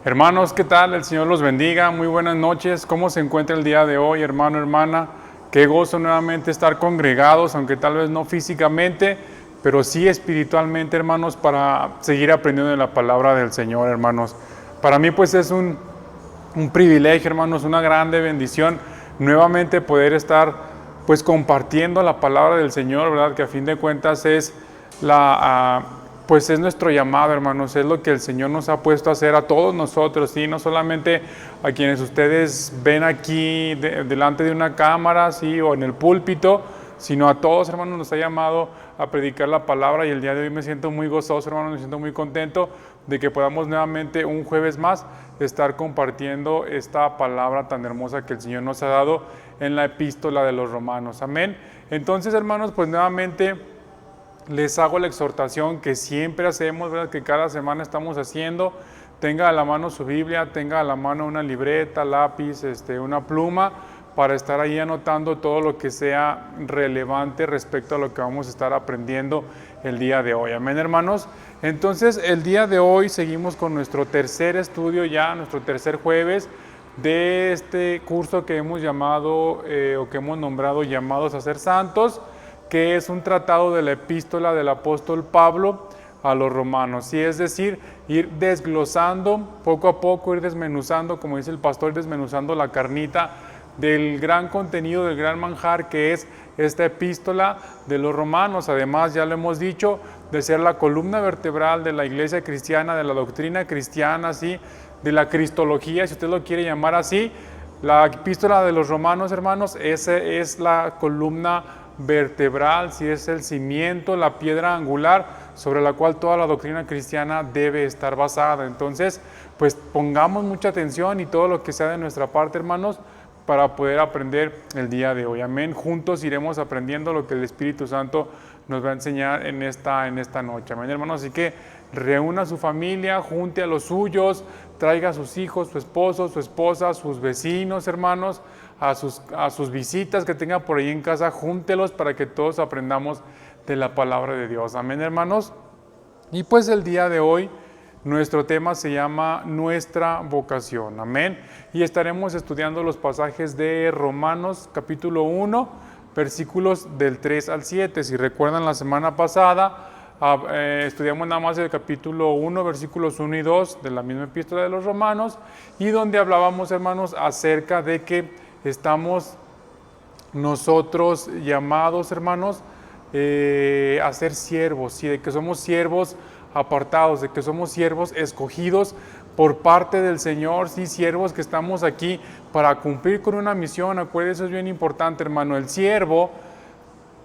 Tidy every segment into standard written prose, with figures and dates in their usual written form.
Hermanos, ¿qué tal? El Señor los bendiga. Muy buenas noches. ¿Cómo se encuentra el día de hoy, hermano, hermana? Qué gozo nuevamente estar congregados, aunque tal vez no físicamente, pero sí espiritualmente, hermanos, para seguir aprendiendo de la palabra del Señor, hermanos. Para mí, pues, es un privilegio, hermanos, una grande bendición nuevamente poder estar, pues, compartiendo la palabra del Señor, ¿verdad? Que a fin de cuentas es pues es nuestro llamado, hermanos, es lo que el Señor nos ha puesto a hacer a todos nosotros, ¿sí? No solamente a quienes ustedes ven aquí delante de una cámara, ¿sí? O en el púlpito, sino a todos, hermanos, nos ha llamado a predicar la palabra, y el día de hoy me siento muy gozoso, hermanos, me siento muy contento de que podamos nuevamente un jueves más estar compartiendo esta palabra tan hermosa que el Señor nos ha dado en la epístola de los Romanos. Amén. Entonces, hermanos, pues nuevamente les hago la exhortación que siempre hacemos, ¿verdad? Que cada semana estamos haciendo. Tenga a la mano su Biblia, tenga a la mano una libreta, lápiz, una pluma, para estar ahí anotando todo lo que sea relevante respecto a lo que vamos a estar aprendiendo el día de hoy. Amén, hermanos. Entonces, el día de hoy seguimos con nuestro tercer estudio ya, nuestro tercer jueves de este curso que hemos llamado, o que hemos nombrado Llamados a Ser Santos, que es un tratado de la epístola del apóstol Pablo a los romanos, y es decir, ir desglosando poco a poco, ir desmenuzando, como dice el pastor, desmenuzando la carnita del gran contenido, del gran manjar que es esta epístola de los romanos. Además, ya lo hemos dicho, de ser la columna vertebral de la iglesia cristiana, de la doctrina cristiana, ¿sí? De la cristología, si usted lo quiere llamar así. La epístola de los romanos, hermanos, es la columna vertebral, si es el cimiento, la piedra angular sobre la cual toda la doctrina cristiana debe estar basada. Entonces, pues pongamos mucha atención y todo lo que sea de nuestra parte, hermanos, para poder aprender el día de hoy. Amén. Juntos iremos aprendiendo lo que el Espíritu Santo nos va a enseñar en esta noche. Amén, hermanos. Así que reúna a su familia, junte a los suyos, traiga a sus hijos, su esposo, su esposa, sus vecinos, hermanos, a sus visitas que tenga por ahí en casa, júntelos para que todos aprendamos de la palabra de Dios. Amén, hermanos. Y pues el día de hoy nuestro tema se llama Nuestra Vocación. Amén. Y estaremos estudiando los pasajes de Romanos capítulo 1, versículos del 3 al 7. Si recuerdan, la semana pasada estudiamos nada más el capítulo 1, versículos 1 y 2 de la misma epístola de los Romanos, y donde hablábamos, hermanos, acerca de que estamos nosotros llamados, hermanos, a ser siervos, ¿sí? De que somos siervos apartados, de que somos siervos escogidos por parte del Señor, sí, siervos que estamos aquí para cumplir con una misión. Acuérdense, es bien importante, hermano, el siervo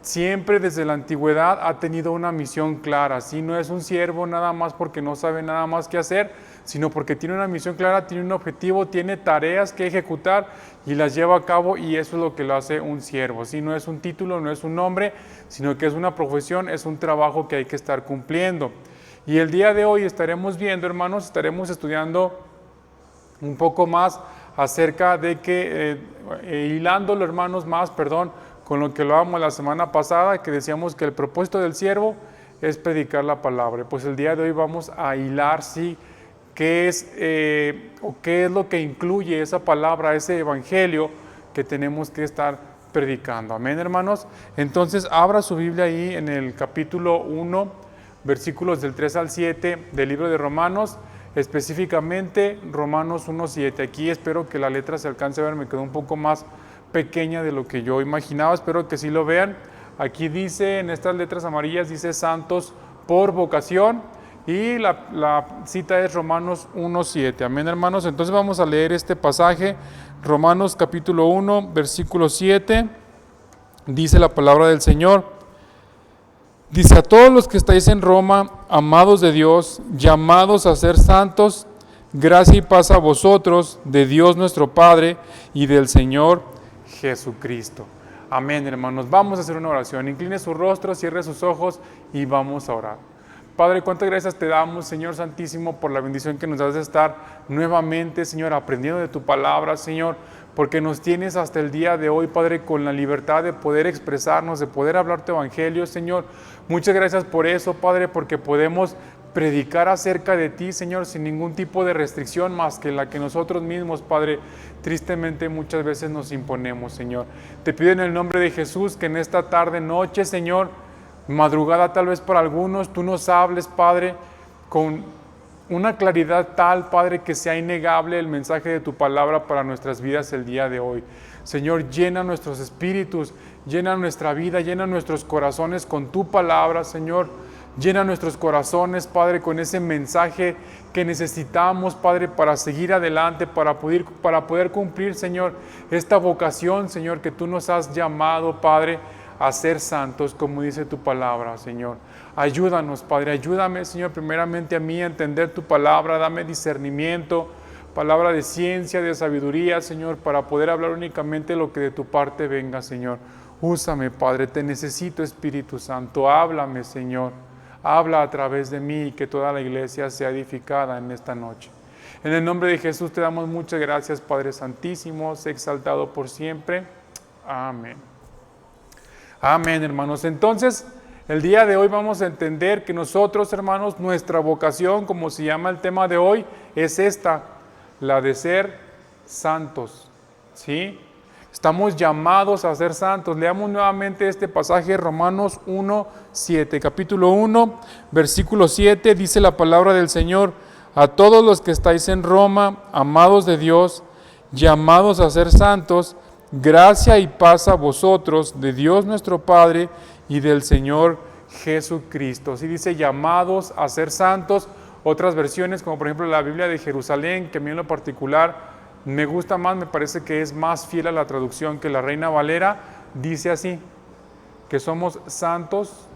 siempre desde la antigüedad ha tenido una misión clara, ¿sí? No es un siervo nada más porque no sabe nada más qué hacer, sino porque tiene una misión clara, tiene un objetivo, tiene tareas que ejecutar y las lleva a cabo, y eso es lo que lo hace un siervo, ¿sí? No es un título, no es un nombre, sino que es una profesión, es un trabajo que hay que estar cumpliendo. Y el día de hoy estaremos viendo, hermanos, estaremos estudiando un poco más acerca de que, hilándolo, hermanos, más, con lo que lo hablábamos la semana pasada, que decíamos que el propósito del siervo es predicar la palabra. Pues el día de hoy vamos a hilar, sí, qué es lo que incluye esa palabra, ese evangelio que tenemos que estar predicando. Amén, hermanos. Entonces, abra su Biblia ahí en el capítulo 1, versículos del 3 al 7 del libro de Romanos, específicamente Romanos 1:7. Aquí espero que la letra se alcance a ver, me quedó un poco más pequeña de lo que yo imaginaba, espero que sí lo vean. Aquí dice, en estas letras amarillas, dice santos por vocación, y la cita es Romanos 1:7. Amén, hermanos. Entonces vamos a leer este pasaje, Romanos capítulo 1, versículo 7. Dice la palabra del Señor. Dice: a todos los que estáis en Roma, amados de Dios, llamados a ser santos, gracia y paz a vosotros, de Dios nuestro Padre y del Señor Jesucristo. Amén, hermanos. Vamos a hacer una oración. Incline su rostro, cierre sus ojos y vamos a orar. Padre, cuántas gracias te damos, Señor Santísimo, por la bendición que nos das de estar nuevamente, Señor, aprendiendo de tu palabra, Señor, porque nos tienes hasta el día de hoy, Padre, con la libertad de poder expresarnos, de poder hablar tu evangelio, Señor. Muchas gracias por eso, Padre, porque podemos predicar acerca de ti, Señor, sin ningún tipo de restricción más que la que nosotros mismos, Padre, tristemente muchas veces nos imponemos, Señor. Te pido en el nombre de Jesús que en esta tarde, noche, Señor, madrugada tal vez para algunos, tú nos hables, Padre, con una claridad tal, Padre, que sea innegable el mensaje de tu palabra para nuestras vidas el día de hoy. Señor, llena nuestros espíritus, llena nuestra vida, llena nuestros corazones con tu palabra, Señor. Llena nuestros corazones, Padre, con ese mensaje que necesitamos, Padre, para seguir adelante, para poder cumplir, Señor, esta vocación, Señor, que tú nos has llamado, Padre, a ser santos, como dice tu palabra, Señor. Ayúdanos, Padre, ayúdame, Señor, primeramente a mí a entender tu palabra, dame discernimiento, palabra de ciencia, de sabiduría, Señor, para poder hablar únicamente lo que de tu parte venga, Señor. Úsame, Padre, te necesito, Espíritu Santo, háblame, Señor. Habla a través de mí y que toda la iglesia sea edificada en esta noche. En el nombre de Jesús te damos muchas gracias, Padre Santísimo, sé exaltado por siempre. Amén. Amén, hermanos. Entonces, el día de hoy vamos a entender que nosotros, hermanos, nuestra vocación, como se llama el tema de hoy, es esta, la de ser santos. ¿Sí? Estamos llamados a ser santos. Leamos nuevamente este pasaje, Romanos 1, 7. Capítulo 1, versículo 7, dice la palabra del Señor: a todos los que estáis en Roma, amados de Dios, llamados a ser santos, gracia y paz a vosotros, de Dios nuestro Padre y del Señor Jesucristo. Así dice, llamados a ser santos. Otras versiones, como por ejemplo la Biblia de Jerusalén, que a mí en lo particular me gusta más, me parece que es más fiel a la traducción que la Reina Valera, dice así, que somos santos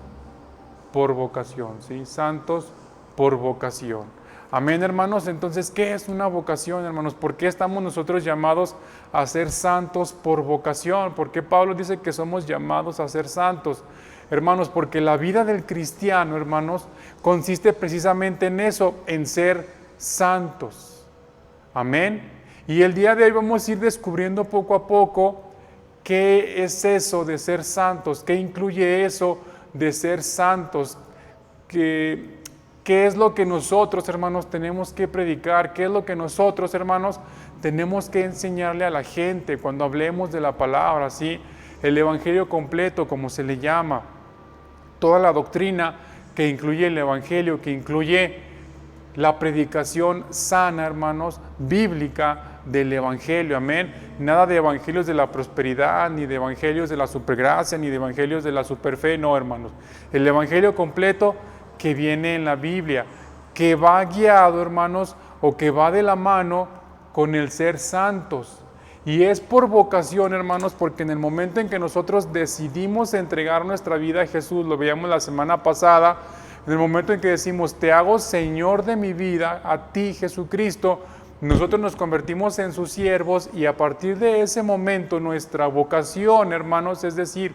por vocación, ¿sí? Santos por vocación. Amén, hermanos. Entonces, ¿qué es una vocación, hermanos? ¿Por qué estamos nosotros llamados a ser santos por vocación? ¿Por qué Pablo dice que somos llamados a ser santos? Hermanos, porque la vida del cristiano, hermanos, consiste precisamente en eso, en ser santos. Amén. Y el día de hoy vamos a ir descubriendo poco a poco qué es eso de ser santos, qué incluye eso de ser santos, qué es lo que nosotros, hermanos, tenemos que predicar, qué es lo que nosotros, hermanos, tenemos que enseñarle a la gente cuando hablemos de la palabra, ¿sí? El evangelio completo, como se le llama, toda la doctrina que incluye el evangelio, que incluye la predicación sana, hermanos, bíblica del evangelio, amén. Nada de evangelios de la prosperidad, ni de evangelios de la supergracia, ni de evangelios de la superfe, no, hermanos. El evangelio completo que viene en la Biblia, que va guiado, hermanos, o que va de la mano con el ser santos. Y es por vocación, hermanos, porque en el momento en que nosotros decidimos entregar nuestra vida a Jesús, lo veíamos la semana pasada, en el momento en que decimos, te hago Señor de mi vida, a ti, Jesucristo, nosotros nos convertimos en sus siervos y a partir de ese momento nuestra vocación, hermanos, es decir,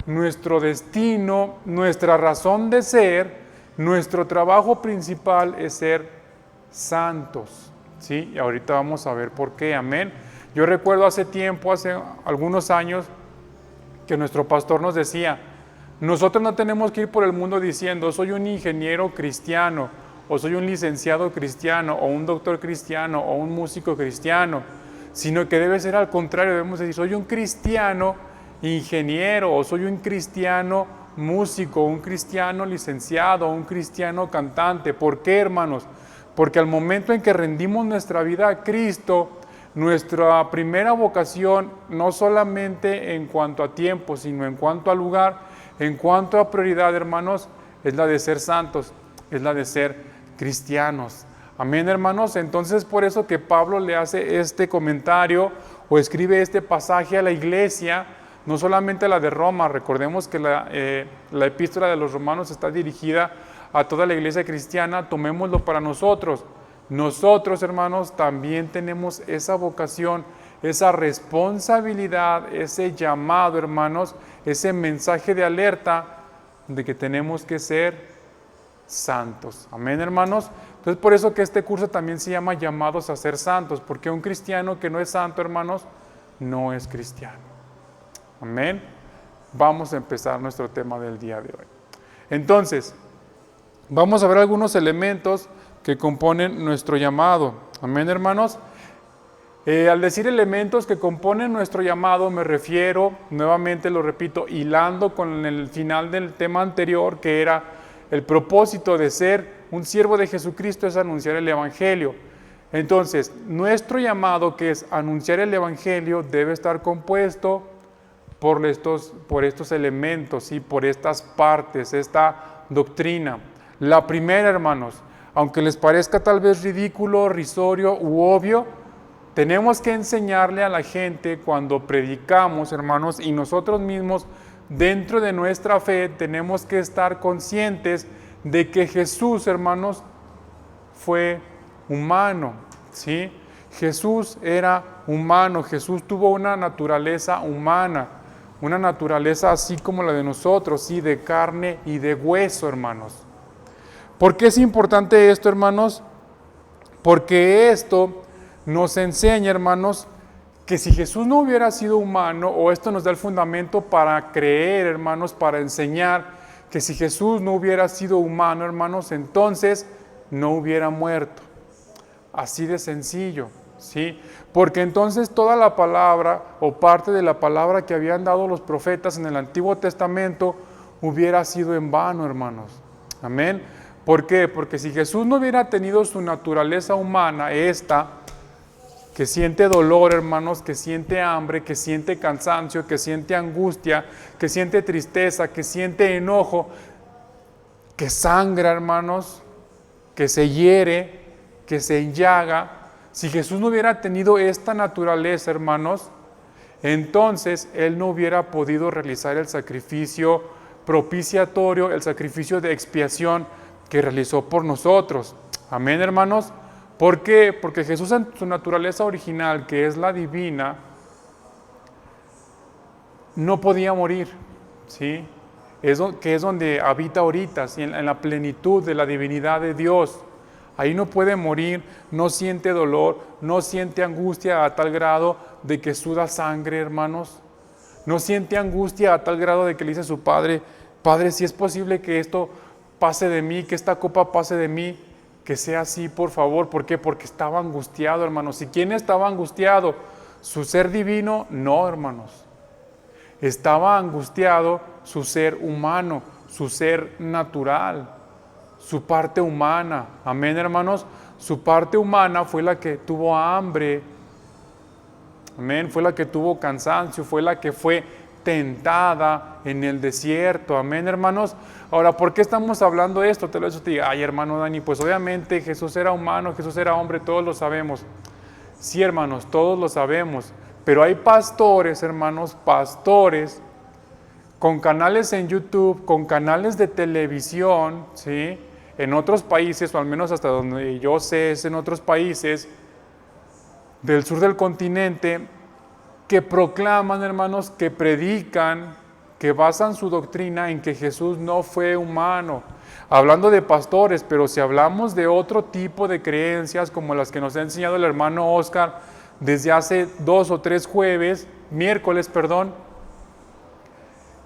nuestro destino, nuestra razón de ser, nuestro trabajo principal es ser santos, ¿sí? Y ahorita vamos a ver por qué, amén. Yo recuerdo hace tiempo, hace algunos años, que nuestro pastor nos decía, nosotros no tenemos que ir por el mundo diciendo, soy un ingeniero cristiano, o soy un licenciado cristiano, o un doctor cristiano, o un músico cristiano, sino que debe ser al contrario, debemos decir, soy un cristiano ingeniero, o soy un cristiano músico, un cristiano licenciado, un cristiano cantante. ¿Por qué, hermanos? Porque al momento en que rendimos nuestra vida a Cristo, nuestra primera vocación, no solamente en cuanto a tiempo, sino en cuanto a lugar, en cuanto a prioridad, hermanos, es la de ser santos, es la de ser cristianos. Amén, hermanos. Entonces, por eso que Pablo le hace este comentario o escribe este pasaje a la iglesia, no solamente a la de Roma. Recordemos que la epístola de los romanos está dirigida a toda la iglesia cristiana. Tomémoslo para nosotros. Nosotros, hermanos, también tenemos esa vocación, esa responsabilidad, ese llamado, hermanos, ese mensaje de alerta de que tenemos que ser santos. Amén, hermanos. Entonces, por eso que este curso también se llama llamados a ser santos, porque un cristiano que no es santo, hermanos, no es cristiano. Amén. Vamos a empezar nuestro tema del día de hoy. Entonces, Vamos a ver algunos elementos que componen nuestro llamado. Amén, hermanos. Al decir elementos que componen nuestro llamado, me refiero, nuevamente lo repito, hilando con el final del tema anterior, que era el propósito de ser un siervo de Jesucristo es anunciar el Evangelio. Entonces, nuestro llamado, que es anunciar el Evangelio, debe estar compuesto por estos elementos y por estas partes, esta doctrina. La primera, hermanos, aunque les parezca tal vez ridículo, risorio u obvio, tenemos que enseñarle a la gente cuando predicamos, hermanos, y nosotros mismos dentro de nuestra fe tenemos que estar conscientes de que Jesús, hermanos, fue humano, ¿sí? Jesús era humano, Jesús tuvo una naturaleza humana, una naturaleza así como la de nosotros, sí, de carne y de hueso, hermanos. ¿Por qué es importante esto, hermanos? Porque esto nos enseña, hermanos, que si Jesús no hubiera sido humano, o esto nos da el fundamento para creer, hermanos, para enseñar que si Jesús no hubiera sido humano, hermanos, entonces no hubiera muerto. Así de sencillo, ¿sí? Porque entonces toda la palabra o parte de la palabra que habían dado los profetas en el Antiguo Testamento hubiera sido en vano, hermanos. Amén. ¿Por qué? Porque si Jesús no hubiera tenido su naturaleza humana, que siente dolor, hermanos, que siente hambre, que siente cansancio, que siente angustia, que siente tristeza, que siente enojo, que sangra, hermanos, que se hiere, que se enllaga. Si Jesús no hubiera tenido esta naturaleza, hermanos, entonces Él no hubiera podido realizar el sacrificio propiciatorio, el sacrificio de expiación que realizó por nosotros. Amén, hermanos. ¿Por qué? Porque Jesús en su naturaleza original, que es la divina, no podía morir, ¿sí? Que es donde habita ahorita, ¿sí? En la plenitud de la divinidad de Dios. Ahí no puede morir, no siente dolor, no siente angustia a tal grado de que suda sangre, hermanos. No siente angustia a tal grado de que le dice a su Padre, Padre, si es posible que esto pase de mí, que esta copa pase de mí, que sea así, por favor. ¿Por qué? Porque estaba angustiado, hermanos. ¿Y quién estaba angustiado? ¿Su ser divino? No, hermanos. Estaba angustiado su ser humano, su ser natural, su parte humana. Amén, hermanos. Su parte humana fue la que tuvo hambre. Amén. Fue la que tuvo cansancio, fue la que fue tentada en el desierto. Amén, hermanos. Ahora, ¿por qué estamos hablando de esto? Te lo he dicho, ay, hermano Dani, pues obviamente Jesús era humano, Jesús era hombre, todos lo sabemos. Sí, hermanos, todos lo sabemos. Pero hay pastores, hermanos, pastores, con canales en YouTube, con canales de televisión, ¿sí? En otros países, o al menos hasta donde yo sé es en otros países del sur del continente, que proclaman, hermanos, que predican, que basan su doctrina en que Jesús no fue humano. Hablando de pastores, pero si hablamos de otro tipo de creencias, como las que nos ha enseñado el hermano Oscar desde hace 2 o 3 miércoles,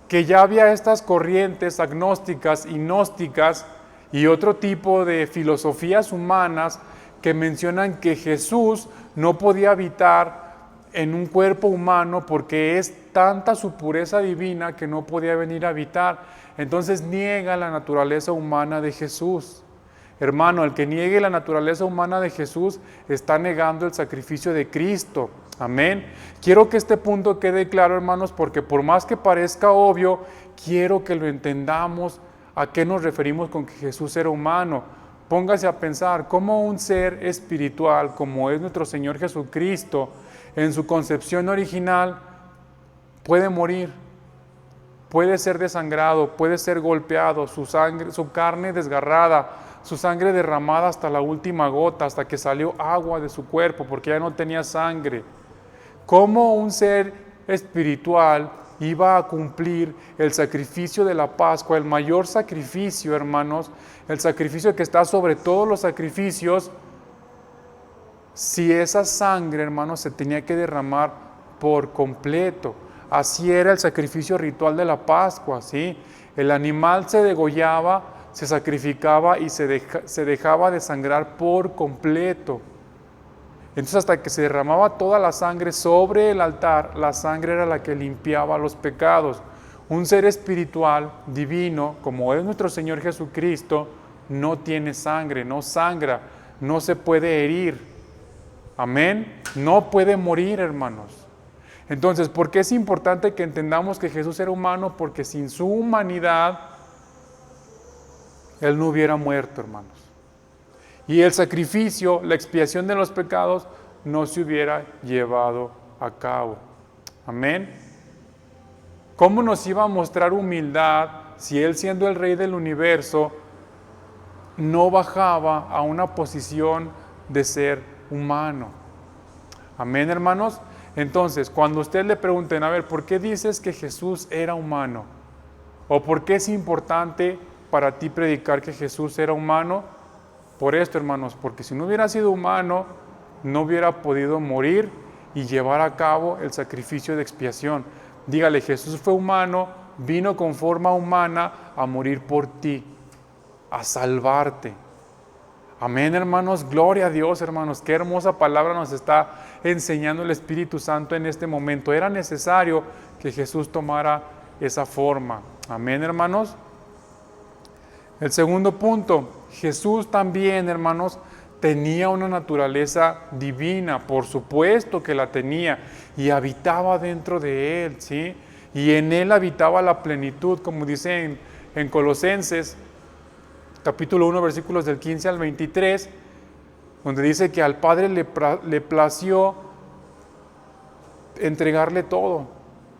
que ya había estas corrientes agnósticas y gnósticas y otro tipo de filosofías humanas que mencionan que Jesús no podía habitar en un cuerpo humano porque es tanta su pureza divina que no podía venir a habitar. Entonces niega la naturaleza humana de Jesús. Hermano, el que niegue la naturaleza humana de Jesús está negando el sacrificio de Cristo. Amén. Quiero que este punto quede claro, hermanos, porque por más que parezca obvio, quiero que lo entendamos a qué nos referimos con que Jesús era humano. Póngase a pensar cómo un ser espiritual como es nuestro Señor Jesucristo, en su concepción original, puede morir, puede ser desangrado, puede ser golpeado, su carne desgarrada, su sangre derramada hasta la última gota, hasta que salió agua de su cuerpo, porque ya no tenía sangre. ¿Cómo un ser espiritual iba a cumplir el sacrificio de la Pascua, el mayor sacrificio, hermanos, el sacrificio que está sobre todos los sacrificios, si esa sangre, hermanos, se tenía que derramar por completo? Así era el sacrificio ritual de la Pascua, ¿sí? El animal se degollaba, se sacrificaba y se dejaba desangrar por completo. Entonces hasta que se derramaba toda la sangre sobre el altar, la sangre era la que limpiaba los pecados. Un ser espiritual, divino, como es nuestro Señor Jesucristo, no tiene sangre, no sangra, no se puede herir. Amén. No puede morir, hermanos. Entonces, ¿por qué es importante que entendamos que Jesús era humano? Porque sin su humanidad, Él no hubiera muerto, hermanos. Y el sacrificio, la expiación de los pecados, no se hubiera llevado a cabo. Amén. ¿Cómo nos iba a mostrar humildad si Él, siendo el Rey del universo, no bajaba a una posición de ser humano? Amén, hermanos. Entonces, cuando usted le pregunten, a ver, ¿por qué dices que Jesús era humano? ¿O por qué es importante para ti predicar que Jesús era humano? Por esto, hermanos, porque si no hubiera sido humano, no hubiera podido morir y llevar a cabo el sacrificio de expiación. Dígale, Jesús fue humano, vino con forma humana a morir por ti, a salvarte. Amén, hermanos, gloria a Dios, hermanos, qué hermosa palabra nos está enseñando el Espíritu Santo en este momento. Era necesario que Jesús tomara esa forma. Amén, hermanos. El segundo punto, Jesús también, hermanos, tenía una naturaleza divina, por supuesto que la tenía, y habitaba dentro de Él, ¿sí? Y en Él habitaba la plenitud, como dice en Colosenses, capítulo 1, versículos del 15 al 23, donde dice que al Padre le plació entregarle todo,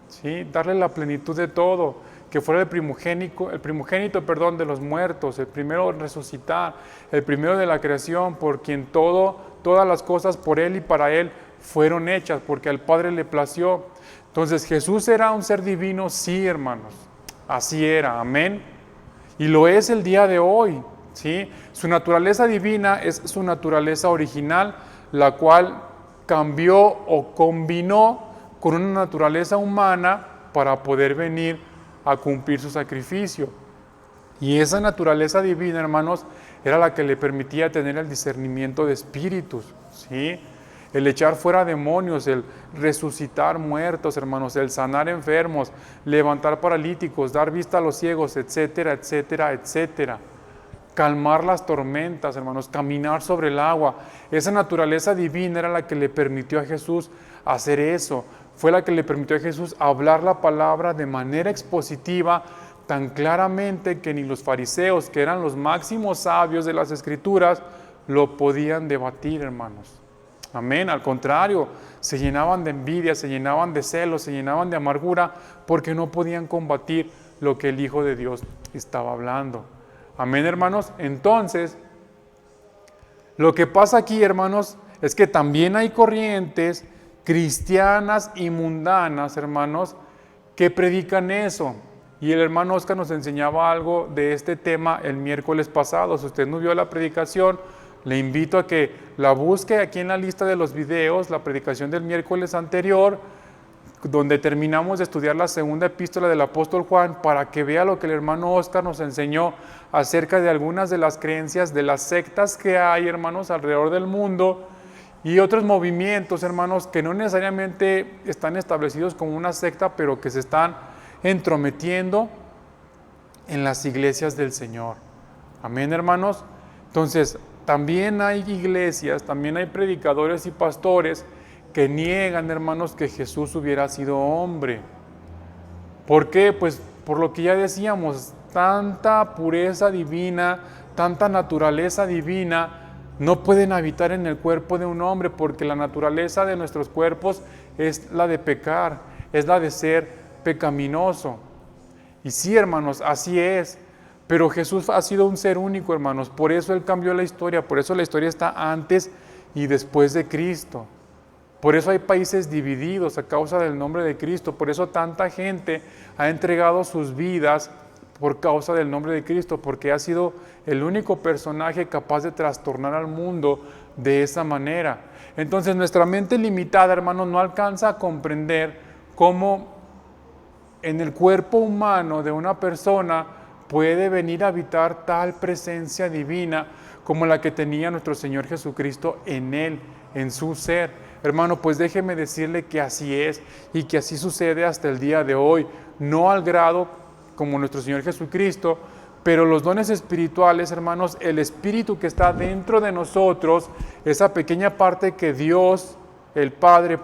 ¿sí? Darle la plenitud de todo, que fuera el primogénito, de los muertos, el primero en resucitar, el primero de la creación, por quien todas las cosas por Él y para Él fueron hechas, porque al Padre le plació. Entonces, ¿Jesús era un ser divino? Sí, hermanos, así era, amén. Y lo es el día de hoy, ¿sí? Su naturaleza divina es su naturaleza original, la cual cambió o combinó con una naturaleza humana para poder venir a cumplir su sacrificio. Y esa naturaleza divina, hermanos, era la que le permitía tener el discernimiento de espíritus, ¿sí? El echar fuera demonios, el resucitar muertos, hermanos, el sanar enfermos, levantar paralíticos, dar vista a los ciegos, etcétera, etcétera, etcétera. Calmar las tormentas, hermanos, caminar sobre el agua. Esa naturaleza divina era la que le permitió a Jesús hacer eso. Fue la que le permitió a Jesús hablar la palabra de manera expositiva, tan claramente que ni los fariseos, que eran los máximos sabios de las Escrituras, lo podían debatir, hermanos. Amén, al contrario, se llenaban de envidia, se llenaban de celos, se llenaban de amargura, porque no podían combatir lo que el Hijo de Dios estaba hablando. Amén, hermanos. Entonces, lo que pasa aquí, hermanos, es que también hay corrientes cristianas y mundanas, hermanos, que predican eso. Y el hermano Oscar nos enseñaba algo de este tema el miércoles pasado. Si usted no vio la predicación, le invito a que la busque aquí en la lista de los videos, la predicación del miércoles anterior, donde terminamos de estudiar la segunda epístola del apóstol Juan, para que vea lo que el hermano Oscar nos enseñó acerca de algunas de las creencias de las sectas que hay, hermanos, alrededor del mundo, y otros movimientos, hermanos, que no necesariamente están establecidos como una secta, pero que se están entrometiendo en las iglesias del Señor. Amén, hermanos. Entonces, también hay iglesias, también hay predicadores y pastores que niegan, hermanos, que Jesús hubiera sido hombre. ¿Por qué? Pues por lo que ya decíamos, tanta pureza divina, tanta naturaleza divina, no pueden habitar en el cuerpo de un hombre, porque la naturaleza de nuestros cuerpos es la de pecar, es la de ser pecaminoso. Y sí, hermanos, así es. Pero Jesús ha sido un ser único, hermanos. Por eso Él cambió la historia. Por eso la historia está antes y después de Cristo. Por eso hay países divididos a causa del nombre de Cristo. Por eso tanta gente ha entregado sus vidas por causa del nombre de Cristo. Porque ha sido el único personaje capaz de trastornar al mundo de esa manera. Entonces nuestra mente limitada, hermanos, no alcanza a comprender cómo en el cuerpo humano de una persona puede venir a habitar tal presencia divina como la que tenía nuestro Señor Jesucristo en Él, en su ser. Hermano, pues déjeme decirle que así es y que así sucede hasta el día de hoy, no al grado como nuestro Señor Jesucristo, pero los dones espirituales, hermanos, el Espíritu que está dentro de nosotros, esa pequeña parte que Dios, el Padre,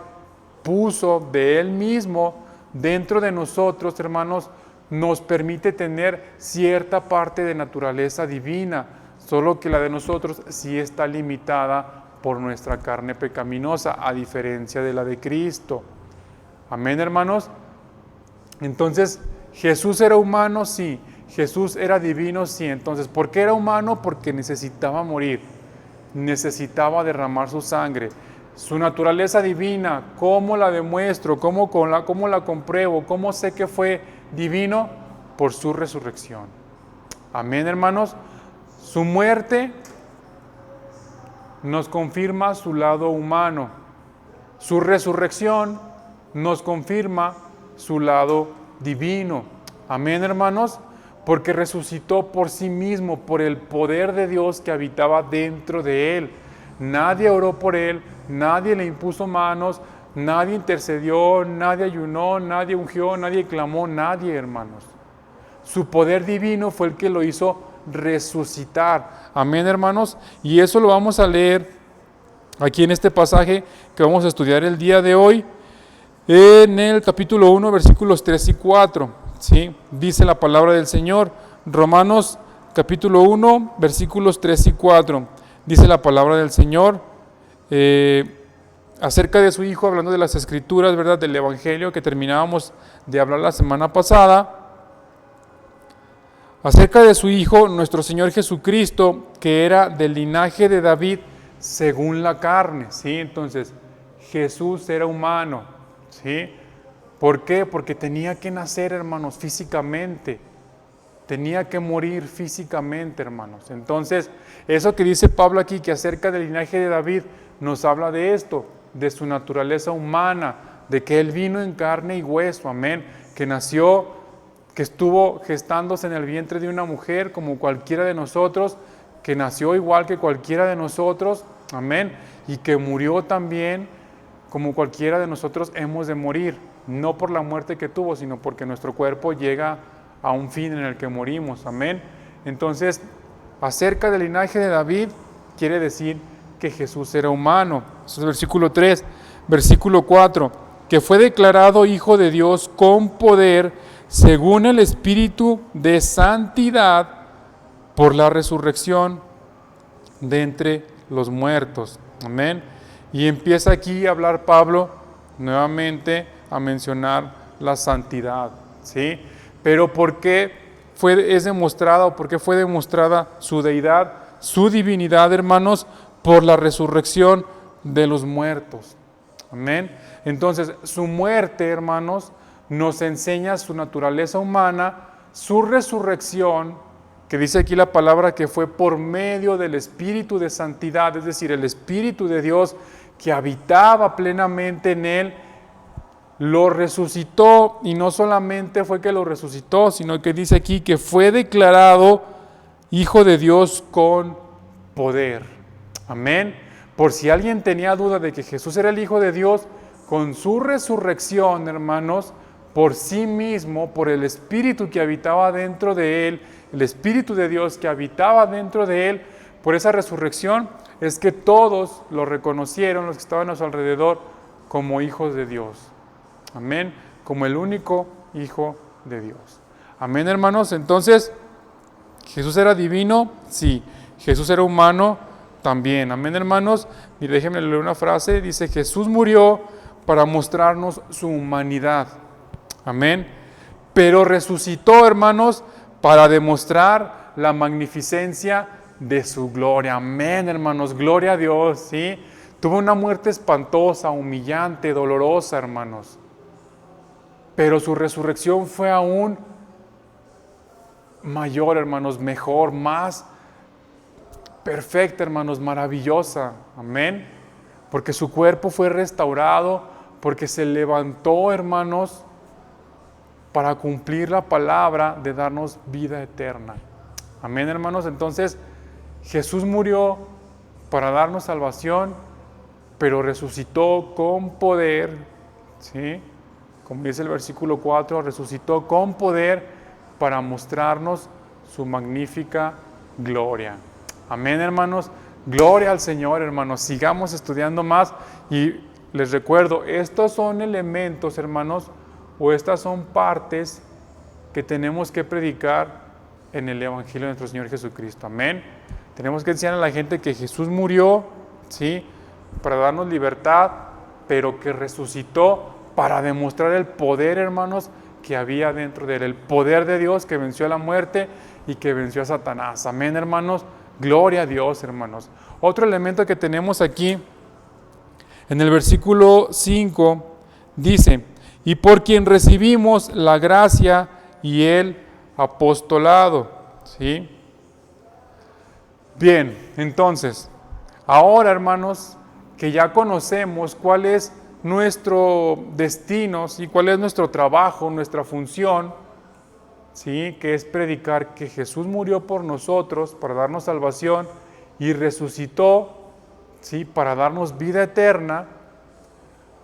puso de Él mismo dentro de nosotros, hermanos, nos permite tener cierta parte de naturaleza divina, solo que la de nosotros sí está limitada por nuestra carne pecaminosa, a diferencia de la de Cristo. Amén, hermanos. Entonces, Jesús era humano, sí. Jesús era divino, sí. Entonces, ¿por qué era humano? Porque necesitaba morir, necesitaba derramar su sangre. Su naturaleza divina, ¿cómo la demuestro? ¿Cómo la compruebo? ¿Cómo sé que fue divino? Por su resurrección. Amén, hermanos. Su muerte nos confirma su lado humano. Su resurrección nos confirma su lado divino. Amén, hermanos. Porque resucitó por sí mismo, por el poder de Dios que habitaba dentro de Él. Nadie oró por Él, nadie le impuso manos, nadie intercedió, nadie ayunó, nadie ungió, nadie clamó, nadie, hermanos. Su poder divino fue el que lo hizo resucitar. Amén, hermanos. Y eso lo vamos a leer aquí en este pasaje que vamos a estudiar el día de hoy, en el capítulo 1, versículos 3 y 4. ¿Sí? Dice la palabra del Señor, Romanos capítulo 1, versículos 3 y 4. Dice la palabra del Señor acerca de su Hijo, hablando de las Escrituras, ¿verdad? Del Evangelio que terminábamos de hablar la semana pasada. Acerca de su Hijo, nuestro Señor Jesucristo, que era del linaje de David según la carne, ¿sí? Entonces, Jesús era humano, ¿sí? ¿Por qué? Porque tenía que nacer, hermanos, físicamente. Tenía que morir físicamente, hermanos. Entonces, eso que dice Pablo aquí, que acerca del linaje de David, nos habla de esto, de su naturaleza humana, de que Él vino en carne y hueso, amén, que nació, que estuvo gestándose en el vientre de una mujer como cualquiera de nosotros, que nació igual que cualquiera de nosotros, amén, y que murió también como cualquiera de nosotros hemos de morir, no por la muerte que tuvo, sino porque nuestro cuerpo llega a un fin en el que morimos, amén. Entonces, acerca del linaje de David, quiere decir que Jesús era humano. Eso es el versículo 3, versículo 4, que fue declarado Hijo de Dios con poder, según el Espíritu de santidad, por la resurrección de entre los muertos, amén. Y empieza aquí a hablar Pablo nuevamente a mencionar la santidad, ¿sí? Pero ¿por qué es demostrada o por qué fue demostrada su deidad, su divinidad, hermanos? Por la resurrección de los muertos, amén. Entonces, su muerte, hermanos, nos enseña su naturaleza humana, su resurrección, que dice aquí la palabra que fue por medio del Espíritu de santidad, es decir, el Espíritu de Dios que habitaba plenamente en Él, lo resucitó, y no solamente fue que lo resucitó, sino que dice aquí que fue declarado Hijo de Dios con poder. Amén. Por si alguien tenía duda de que Jesús era el Hijo de Dios, con su resurrección, hermanos, por sí mismo, por el Espíritu que habitaba dentro de Él, el Espíritu de Dios que habitaba dentro de Él, por esa resurrección, es que todos lo reconocieron, los que estaban a su alrededor, como hijos de Dios. Amén. Como el único Hijo de Dios. Amén, hermanos. Entonces, ¿Jesús era divino? Sí. ¿Jesús era humano? También. Amén, hermanos. Y déjenme leer una frase. Dice, Jesús murió para mostrarnos su humanidad. Amén. Pero resucitó, hermanos, para demostrar la magnificencia de su gloria. Amén, hermanos. Gloria a Dios, ¿sí? Tuvo una muerte espantosa, humillante, dolorosa, hermanos. Pero su resurrección fue aún mayor, hermanos, mejor, más perfecta, hermanos, maravillosa. Amén. Porque su cuerpo fue restaurado, porque se levantó, hermanos, para cumplir la palabra de darnos vida eterna. Amén, hermanos. Entonces, Jesús murió para darnos salvación, pero resucitó con poder, ¿sí? Como dice el versículo 4, resucitó con poder para mostrarnos su magnífica gloria. Amén, hermanos. Gloria al Señor, hermanos. Sigamos estudiando más y les recuerdo, estos son elementos, hermanos, o estas son partes que tenemos que predicar en el Evangelio de nuestro Señor Jesucristo. Amén. Tenemos que enseñar a la gente que Jesús murió, ¿sí?, para darnos libertad, pero que resucitó para demostrar el poder, hermanos, que había dentro de él, el poder de Dios que venció a la muerte y que venció a Satanás. Amén, hermanos. Gloria a Dios, hermanos. Otro elemento que tenemos aquí, en el versículo 5, dice, y por quien recibimos la gracia y el apostolado. ¿Sí? Bien, entonces, ahora, hermanos, que ya conocemos cuál es nuestro destino, ¿sí?, cuál es nuestro trabajo, nuestra función, ¿sí?, que es predicar que Jesús murió por nosotros para darnos salvación y resucitó, ¿sí?, para darnos vida eterna.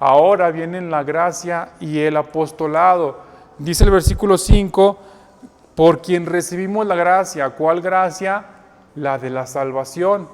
Ahora vienen la gracia y el apostolado. Dice el versículo 5, por quien recibimos la gracia. ¿Cuál gracia? La de la salvación,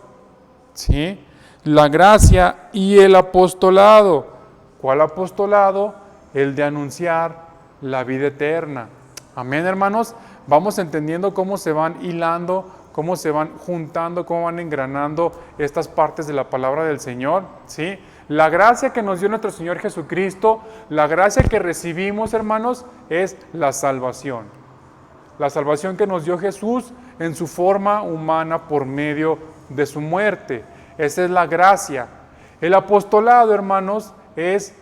¿sí? La gracia y el apostolado. ¿Cuál apostolado? El de anunciar la vida eterna. Amén, hermanos. Vamos entendiendo cómo se van hilando, cómo se van juntando, cómo van engranando estas partes de la palabra del Señor, ¿sí? La gracia que nos dio nuestro Señor Jesucristo, la gracia que recibimos, hermanos, es la salvación. La salvación que nos dio Jesús en su forma humana por medio de su muerte. Esa es la gracia. El apostolado, hermanos, es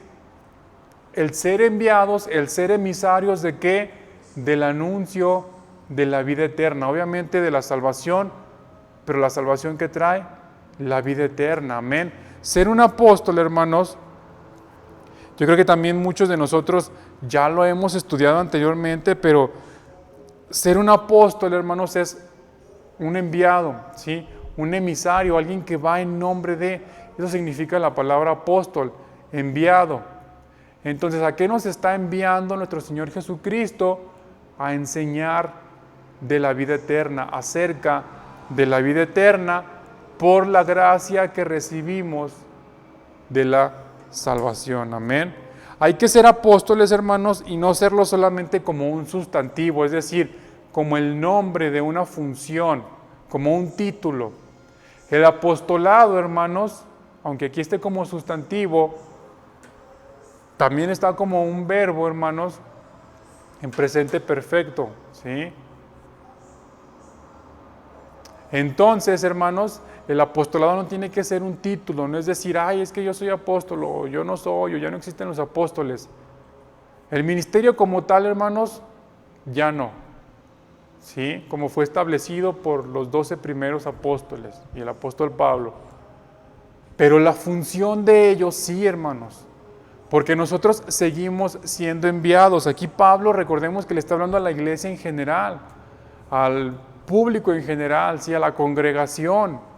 el ser enviados, el ser emisarios ¿de qué? Del anuncio de la vida eterna. Obviamente de la salvación, pero la salvación que trae la vida eterna. Amén. Ser un apóstol, hermanos, yo creo que también muchos de nosotros ya lo hemos estudiado anteriormente, pero ser un apóstol, hermanos, es un enviado, ¿sí? Un emisario, alguien que va en nombre de, eso significa la palabra apóstol, enviado. Entonces, ¿a qué nos está enviando nuestro Señor Jesucristo? A enseñar de la vida eterna, acerca de la vida eterna, por la gracia que recibimos de la salvación. Amén. Hay que ser apóstoles, hermanos, y no serlo solamente como un sustantivo, es decir, como el nombre de una función, como un título. El apostolado, hermanos, aunque aquí esté como sustantivo, también está como un verbo, hermanos, en presente perfecto, ¿sí? Entonces, hermanos, el apostolado no tiene que ser un título, no es decir, ay, es que yo soy apóstol, o yo no soy, o ya no existen los apóstoles. El ministerio como tal, hermanos, ya no, ¿sí? Como fue establecido por los 12 primeros apóstoles y el apóstol Pablo. Pero la función de ellos sí, hermanos, porque nosotros seguimos siendo enviados. Aquí Pablo, recordemos que le está hablando a la iglesia en general, al público en general, ¿sí?, a la congregación.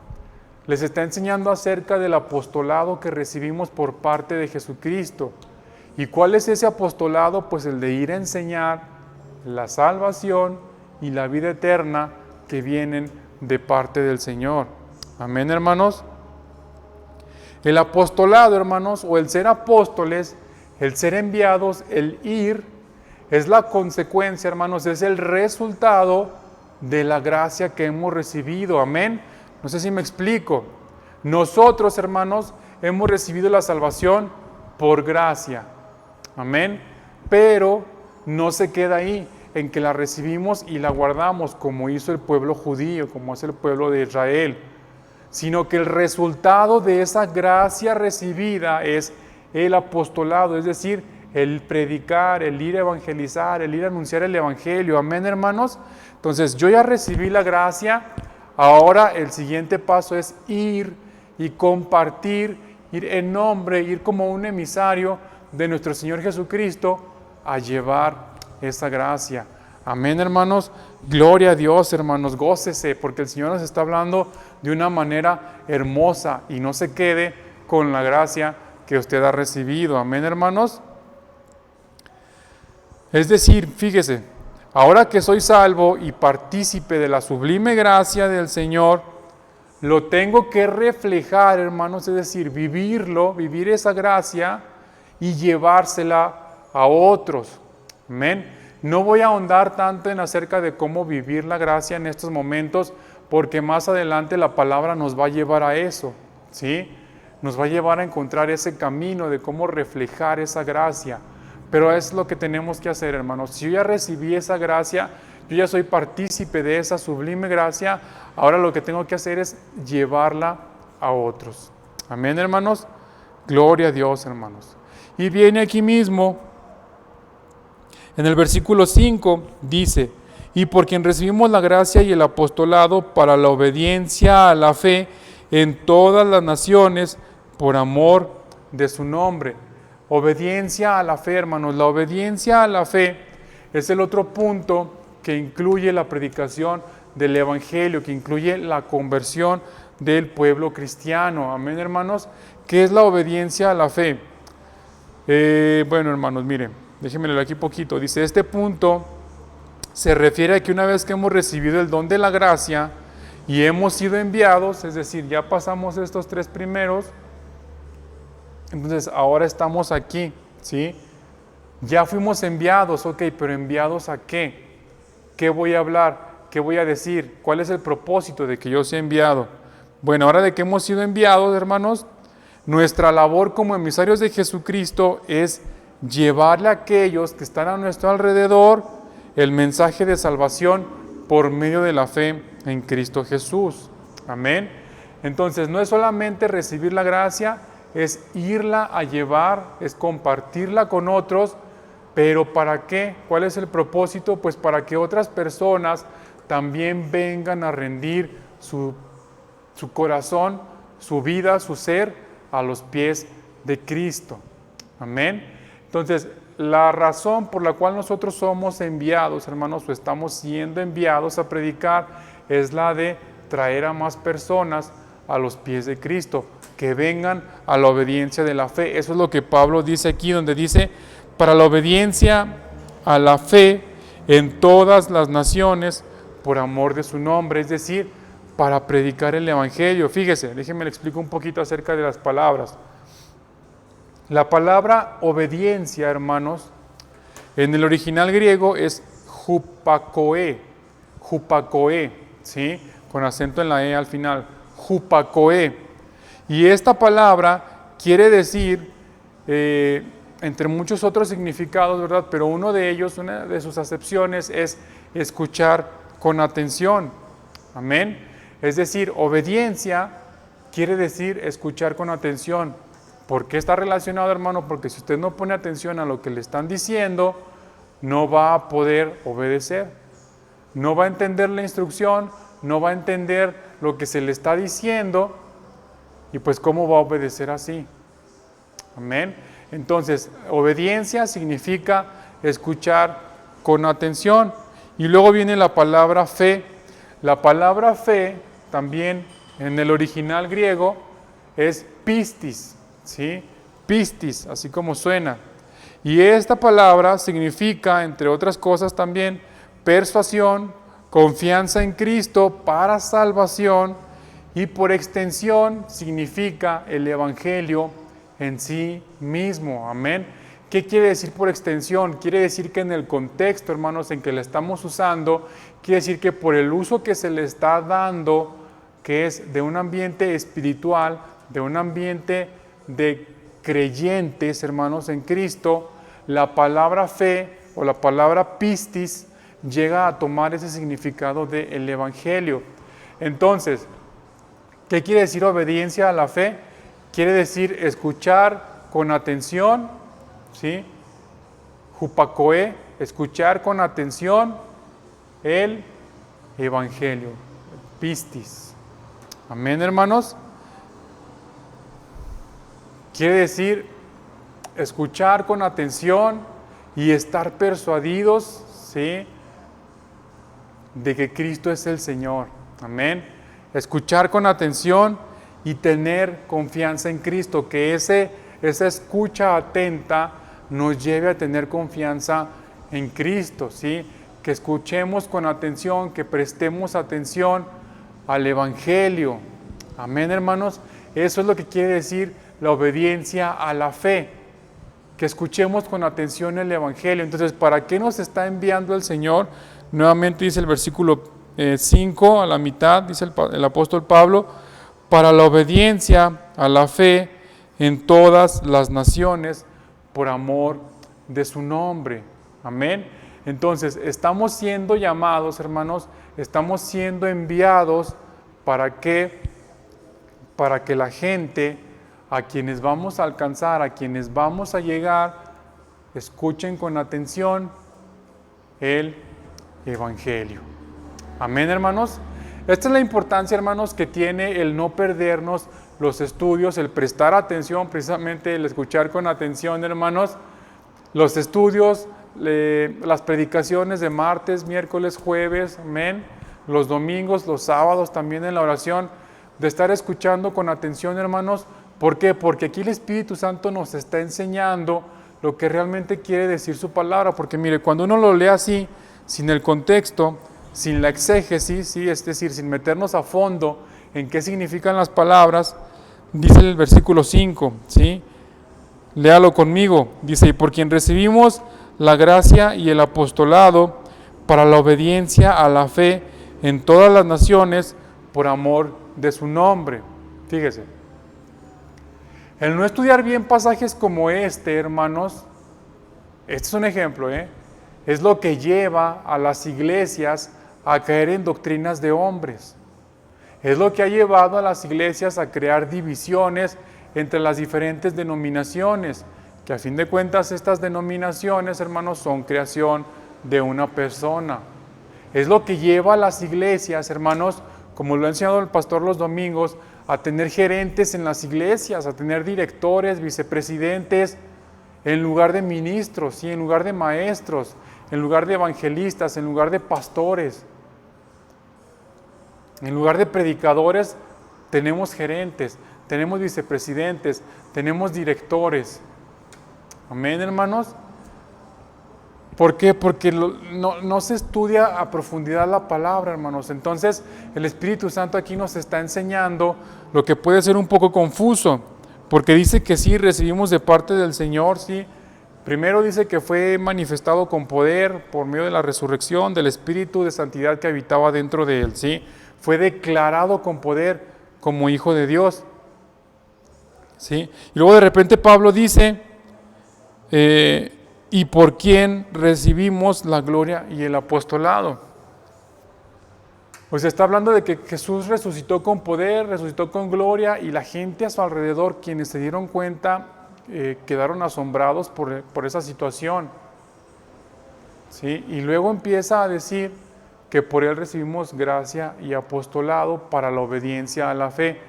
Les está enseñando acerca del apostolado que recibimos por parte de Jesucristo. ¿Y cuál es ese apostolado? Pues el de ir a enseñar la salvación y la vida eterna que vienen de parte del Señor. Amén, hermanos. El apostolado, hermanos, o el ser apóstoles, el ser enviados, el ir, es la consecuencia, hermanos, es el resultado de la gracia que hemos recibido. Amén. No sé si me explico. Nosotros, hermanos, hemos recibido la salvación por gracia. Amén. Pero no se queda ahí, en que la recibimos y la guardamos, como hizo el pueblo judío, como es el pueblo de Israel, sino que el resultado de esa gracia recibida es el apostolado, es decir, el predicar, el ir a evangelizar, el ir a anunciar el evangelio. Amén, hermanos. Entonces, yo ya recibí la gracia, ahora el siguiente paso es ir y compartir, ir en nombre, ir como un emisario de nuestro Señor Jesucristo a llevar esa gracia. Amén, hermanos. Gloria a Dios, hermanos. Gócese, porque el Señor nos está hablando de una manera hermosa y no se quede con la gracia que usted ha recibido. Amén, hermanos. Es decir, fíjese, ahora que soy salvo y partícipe de la sublime gracia del Señor, lo tengo que reflejar, hermanos, es decir, vivirlo, vivir esa gracia y llevársela a otros. Amén. No voy a ahondar tanto en acerca de cómo vivir la gracia en estos momentos, porque más adelante la palabra nos va a llevar a eso, ¿sí? Nos va a llevar a encontrar ese camino de cómo reflejar esa gracia. Pero es lo que tenemos que hacer, hermanos. Si yo ya recibí esa gracia, yo ya soy partícipe de esa sublime gracia, ahora lo que tengo que hacer es llevarla a otros. Amén, hermanos. Gloria a Dios, hermanos. Y viene aquí mismo, en el versículo 5, dice: y por quien recibimos la gracia y el apostolado para la obediencia a la fe en todas las naciones, por amor de su nombre. Obediencia a la fe, hermanos. La obediencia a la fe es el otro punto que incluye la predicación del Evangelio, que incluye la conversión del pueblo cristiano. Amén, hermanos. ¿Qué es la obediencia a la fe? Bueno, hermanos, miren, déjenme leer aquí poquito. Dice, este punto se refiere a que una vez que hemos recibido el don de la gracia y hemos sido enviados, es decir, ya pasamos estos 3 primeros, entonces ahora estamos aquí, ¿sí? Ya fuimos enviados, ok, pero ¿enviados a qué? ¿Qué voy a hablar? ¿Qué voy a decir? ¿Cuál es el propósito de que yo sea enviado? Bueno, ahora de que hemos sido enviados, hermanos, nuestra labor como emisarios de Jesucristo es llevarle a aquellos que están a nuestro alrededor el mensaje de salvación por medio de la fe en Cristo Jesús. Amén. Entonces, no es solamente recibir la gracia, es irla a llevar, es compartirla con otros, pero ¿para qué? ¿Cuál es el propósito? Pues para que otras personas también vengan a rendir su corazón, su vida, su ser a los pies de Cristo. Amén. Entonces, la razón por la cual nosotros somos enviados, hermanos, o estamos siendo enviados a predicar, es la de traer a más personas a los pies de Cristo, que vengan a la obediencia de la fe. Eso es lo que Pablo dice aquí, donde dice, para la obediencia a la fe en todas las naciones, por amor de su nombre, es decir, para predicar el Evangelio. Fíjese, déjenme le explico un poquito acerca de las palabras. La palabra obediencia, hermanos, en el original griego es hupakoe, ¿sí? Con acento en la E al final, hupakoe. Y esta palabra quiere decir, entre muchos otros significados, ¿verdad? Pero uno de ellos, una de sus acepciones es escuchar con atención. Amén. Es decir, obediencia quiere decir escuchar con atención. ¿Por qué está relacionado, hermano? Porque si usted no pone atención a lo que le están diciendo, no va a poder obedecer. No va a entender la instrucción, no va a entender lo que se le está diciendo, y pues ¿cómo va a obedecer así? Amén. Entonces, obediencia significa escuchar con atención. Y luego viene la palabra fe. La palabra fe también en el original griego es pistis, ¿sí? Pistis, así como suena. Y esta palabra significa, entre otras cosas también, persuasión, confianza en Cristo para salvación, y por extensión significa el Evangelio en sí mismo. Amén. ¿Qué quiere decir por extensión? Quiere decir que en el contexto, hermanos, en que la estamos usando, quiere decir que por el uso que se le está dando, que es de un ambiente espiritual, de un ambiente de creyentes, hermanos, en Cristo, la palabra fe o la palabra pistis llega a tomar ese significado del Evangelio. Entonces, ¿qué quiere decir obediencia a la fe? Quiere decir escuchar con atención, ¿sí? Hupakoe, escuchar con atención el Evangelio, pistis. Amén, hermanos. Quiere decir escuchar con atención y estar persuadidos, ¿sí?, de que Cristo es el Señor. Amén. Escuchar con atención y tener confianza en Cristo, que esa escucha atenta nos lleve a tener confianza en Cristo, ¿sí? Que escuchemos con atención, que prestemos atención al Evangelio. Amén, hermanos. Eso es lo que quiere decir la obediencia a la fe, que escuchemos con atención el Evangelio. Entonces, ¿para qué nos está enviando el Señor? Nuevamente dice el versículo 5, a la mitad, dice el apóstol Pablo, para la obediencia a la fe en todas las naciones, por amor de su nombre. Amén. Entonces, estamos siendo llamados, hermanos, estamos siendo enviados para que la gente a quienes vamos a alcanzar, a quienes vamos a llegar, escuchen con atención el Evangelio. Amén, hermanos. Esta es la importancia, hermanos, que tiene el no perdernos los estudios, el prestar atención, precisamente el escuchar con atención, hermanos, los estudios, las predicaciones de martes, miércoles, jueves, amén, los domingos, los sábados, también en la oración, de estar escuchando con atención, hermanos. ¿Por qué? Porque aquí el Espíritu Santo nos está enseñando lo que realmente quiere decir su palabra, porque mire, cuando uno lo lee así, sin el contexto, sin la exégesis, ¿sí?, es decir, sin meternos a fondo en qué significan las palabras, dice el versículo 5, ¿sí? Léalo conmigo, dice, y por quien recibimos la gracia y el apostolado para la obediencia a la fe en todas las naciones por amor de su nombre. Fíjese, el no estudiar bien pasajes como este, hermanos, este es un ejemplo, es lo que lleva a las iglesias a caer en doctrinas de hombres. Es lo que ha llevado a las iglesias a crear divisiones entre las diferentes denominaciones, que a fin de cuentas estas denominaciones, hermanos, son creación de una persona. Es lo que lleva a las iglesias, hermanos, como lo ha enseñado el pastor los domingos, a tener gerentes en las iglesias, a tener directores, vicepresidentes, en lugar de ministros, ¿sí?, en lugar de maestros, en lugar de evangelistas, en lugar de pastores. En lugar de predicadores, tenemos gerentes, tenemos vicepresidentes, tenemos directores. Amén, hermanos. ¿Por qué? Porque no se estudia a profundidad la palabra, hermanos. Entonces, el Espíritu Santo aquí nos está enseñando lo que puede ser un poco confuso, porque dice que sí, recibimos de parte del Señor, sí. Primero dice que fue manifestado con poder por medio de la resurrección, del Espíritu de santidad que habitaba dentro de él, ¿sí? Fue declarado con poder como hijo de Dios, ¿sí? Y luego de repente Pablo dice, y por quien recibimos la gloria y el apostolado. Pues está hablando de que Jesús resucitó con poder, resucitó con gloria, y la gente a su alrededor, quienes se dieron cuenta, quedaron asombrados por esa situación, ¿sí? Y luego empieza a decir que por él recibimos gracia y apostolado para la obediencia a la fe.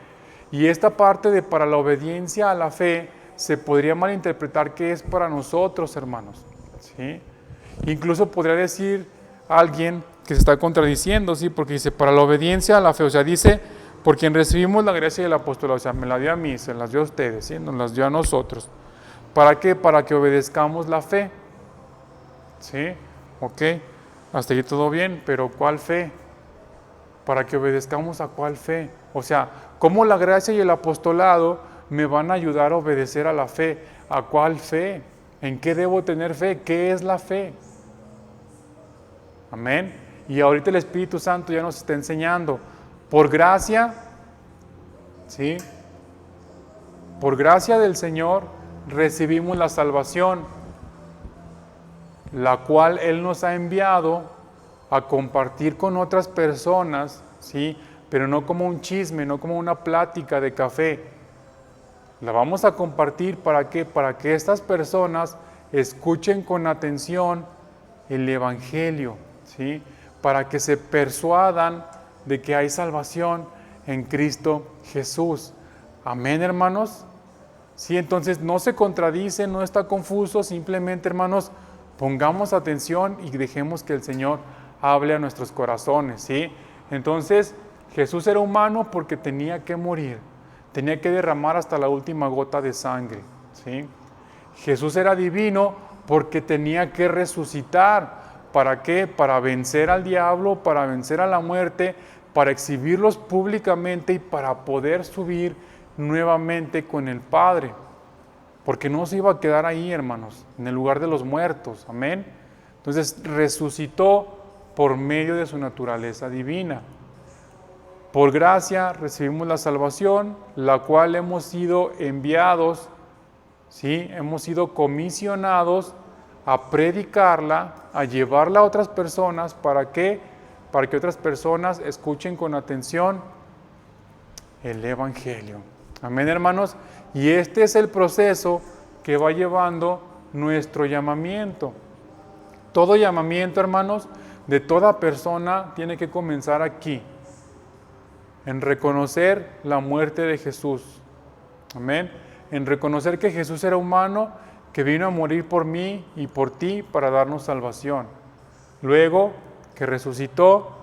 Y esta parte de para la obediencia a la fe se podría malinterpretar que es para nosotros, hermanos, ¿sí? Incluso podría decir alguien que se está contradiciendo, ¿sí? Porque dice para la obediencia a la fe, o sea, dice por quien recibimos la gracia y el apostolado, o sea, me la dio a mí, se las dio a ustedes, ¿sí? Nos las dio a nosotros. ¿Para qué? Para que obedezcamos la fe, ¿sí? Ok, hasta aquí todo bien, pero ¿cuál fe? Para que obedezcamos a cuál fe. O sea, ¿cómo la gracia y el apostolado me van a ayudar a obedecer a la fe? ¿A cuál fe? ¿En qué debo tener fe? ¿Qué es la fe? Amén. Y ahorita el Espíritu Santo ya nos está enseñando. Por gracia, ¿sí? Por gracia del Señor recibimos la salvación, la cual Él nos ha enviado a compartir con otras personas, ¿sí? Pero no como un chisme, no como una plática de café. La vamos a compartir, ¿para qué? Para que estas personas escuchen con atención el Evangelio, ¿sí? Para que se persuadan de que hay salvación en Cristo Jesús. Amén, hermanos. Sí, entonces no se contradice, no está confuso, simplemente, hermanos, Pongamos atención y dejemos que el Señor hable a nuestros corazones, ¿sí? Entonces, Jesús era humano porque tenía que morir, tenía que derramar hasta la última gota de sangre, ¿sí? Jesús era divino porque tenía que resucitar. ¿Para qué? Para vencer al diablo, para vencer a la muerte, para exhibirlos públicamente y para poder subir nuevamente con el Padre. Porque no se iba a quedar ahí, hermanos, en el lugar de los muertos. Amén. Entonces resucitó por medio de su naturaleza divina. Por gracia recibimos la salvación, la cual hemos sido enviados, ¿sí? Hemos sido comisionados a predicarla, a llevarla a otras personas. ¿Para qué? Para que otras personas escuchen con atención el Evangelio. Amén, hermanos. Y este es el proceso que va llevando nuestro llamamiento. Todo llamamiento, hermanos, de toda persona tiene que comenzar aquí, en reconocer la muerte de Jesús. Amén. En reconocer que Jesús era humano, que vino a morir por mí y por ti para darnos salvación. Luego que resucitó,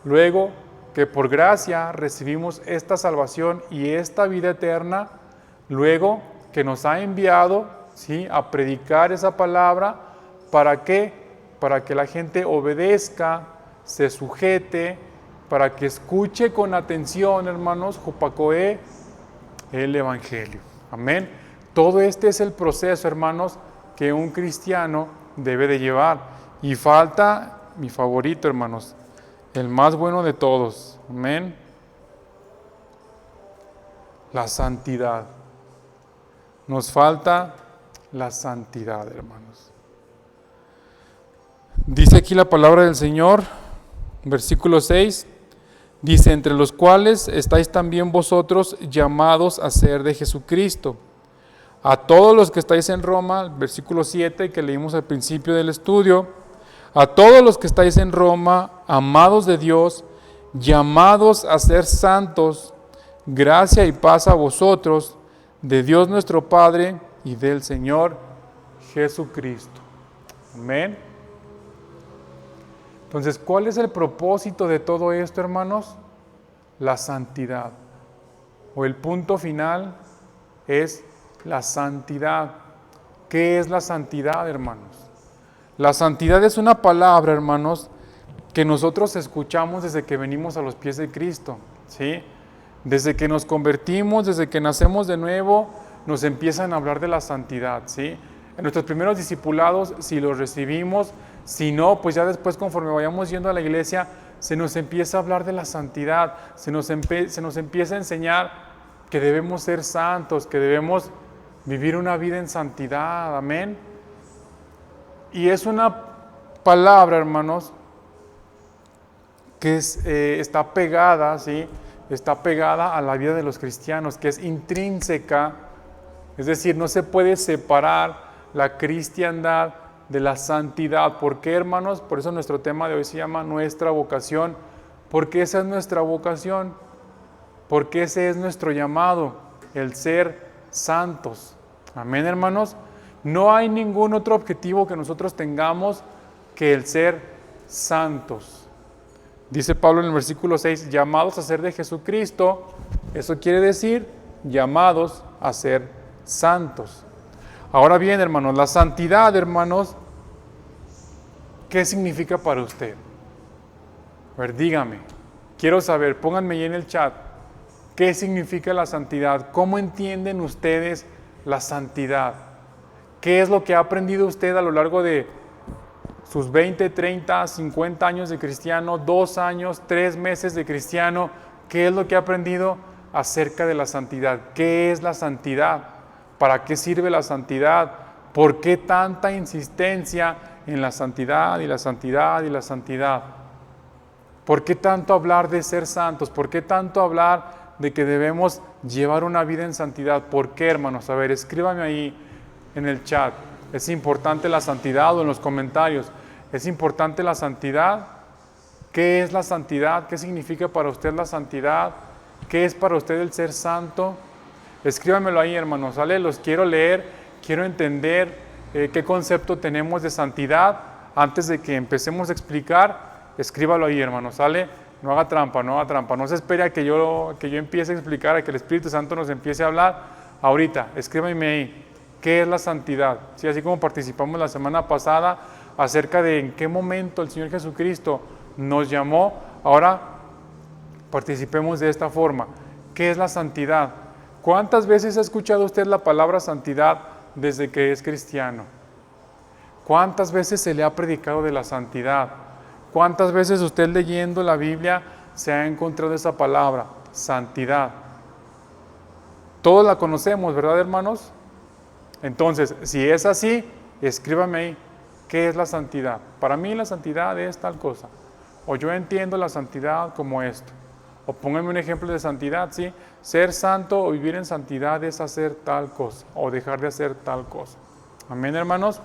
luego que por gracia recibimos esta salvación y esta vida eterna, luego que nos ha enviado, ¿sí?, a predicar esa palabra. ¿Para qué? Para que la gente obedezca, se sujete, para que escuche con atención, hermanos, Jupacoé, el Evangelio. Amén. Todo este es el proceso, hermanos, que un cristiano debe de llevar. Y falta mi favorito, hermanos, el más bueno de todos. Amén. La santidad. Nos falta la santidad, hermanos. Dice aquí la palabra del Señor, versículo 6, dice: entre los cuales estáis también vosotros llamados a ser de Jesucristo. A todos los que estáis en Roma, versículo 7, que leímos al principio del estudio, a todos los que estáis en Roma, amados de Dios, llamados a ser santos, gracia y paz a vosotros, de Dios nuestro Padre y del Señor Jesucristo. Amén. Entonces, ¿cuál es el propósito de todo esto, hermanos? La santidad. O el punto final es la santidad. ¿Qué es la santidad, hermanos? La santidad es una palabra, hermanos, que nosotros escuchamos desde que venimos a los pies de Cristo, ¿sí? Desde que nos convertimos, desde que nacemos de nuevo, nos empiezan a hablar de la santidad, ¿sí? En nuestros primeros discipulados, si los recibimos, si no, pues ya después, conforme vayamos yendo a la iglesia, se nos empieza a hablar de la santidad, se nos empieza a enseñar que debemos ser santos, que debemos vivir una vida en santidad, amén. Y es una palabra, hermanos, que está pegada, ¿sí? Está pegada a la vida de los cristianos, que es intrínseca, es decir, no se puede separar la cristiandad de la santidad. ¿Por qué, hermanos? Por eso nuestro tema de hoy se llama Nuestra Vocación, porque esa es nuestra vocación, porque ese es nuestro llamado, el ser santos. Amén, hermanos. No hay ningún otro objetivo que nosotros tengamos que el ser santos. Dice Pablo en el versículo 6, llamados a ser de Jesucristo. Eso quiere decir llamados a ser santos. Ahora bien, hermanos, la santidad, hermanos, ¿qué significa para usted? A ver, dígame, quiero saber, pónganme ahí en el chat, ¿qué significa la santidad? ¿Cómo entienden ustedes la santidad? ¿Qué es lo que ha aprendido usted a lo largo de sus 20, 30, 50 años de cristiano, 2 años, 3 meses de cristiano? ¿Qué es lo que ha aprendido acerca de la santidad? ¿Qué es la santidad? ¿Para qué sirve la santidad? ¿Por qué tanta insistencia en la santidad y la santidad y la santidad? ¿Por qué tanto hablar de ser santos? ¿Por qué tanto hablar de que debemos llevar una vida en santidad? ¿Por qué, hermanos? A ver, escríbame ahí en el chat. ¿Es importante la santidad? O en los comentarios. ¿Es importante la santidad? ¿Qué es la santidad? ¿Qué significa para usted la santidad? ¿Qué es para usted el ser santo? Escríbamelo ahí, hermanos, ¿sale? Los quiero leer, quiero entender qué concepto tenemos de santidad. Antes de que empecemos a explicar, escríbalo ahí, hermano, ¿sale? No haga trampa, no haga trampa. No se espere a que yo empiece a explicar, a que el Espíritu Santo nos empiece a hablar. Ahorita, escríbame ahí, ¿qué es la santidad? Sí, así como participamos la semana pasada acerca de en qué momento el Señor Jesucristo nos llamó, ahora participemos de esta forma. ¿Qué es la santidad? ¿Cuántas veces ha escuchado usted la palabra santidad desde que es cristiano? ¿Cuántas veces se le ha predicado de la santidad? ¿Cuántas veces usted leyendo la Biblia se ha encontrado esa palabra, santidad? Todos la conocemos, ¿verdad, hermanos? Entonces, si es así, escríbame ahí, ¿qué es la santidad? Para mí la santidad es tal cosa. O yo entiendo la santidad como esto. O pónganme un ejemplo de santidad, ¿sí? Ser santo o vivir en santidad es hacer tal cosa o dejar de hacer tal cosa. Amén, hermanos.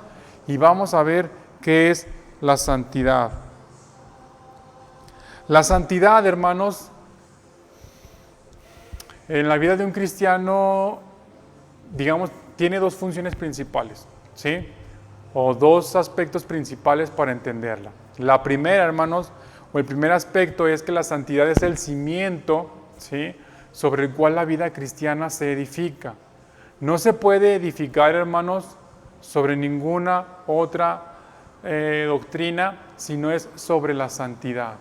Y vamos a ver qué es la santidad. La santidad, hermanos, en la vida de un cristiano, digamos, tiene dos funciones principales, ¿sí? O dos aspectos principales para entenderla. La primera, hermanos, o el primer aspecto es que la santidad es el cimiento, ¿sí?, sobre el cual la vida cristiana se edifica. No se puede edificar, hermanos, sobre ninguna otra doctrina, si no es sobre la santidad.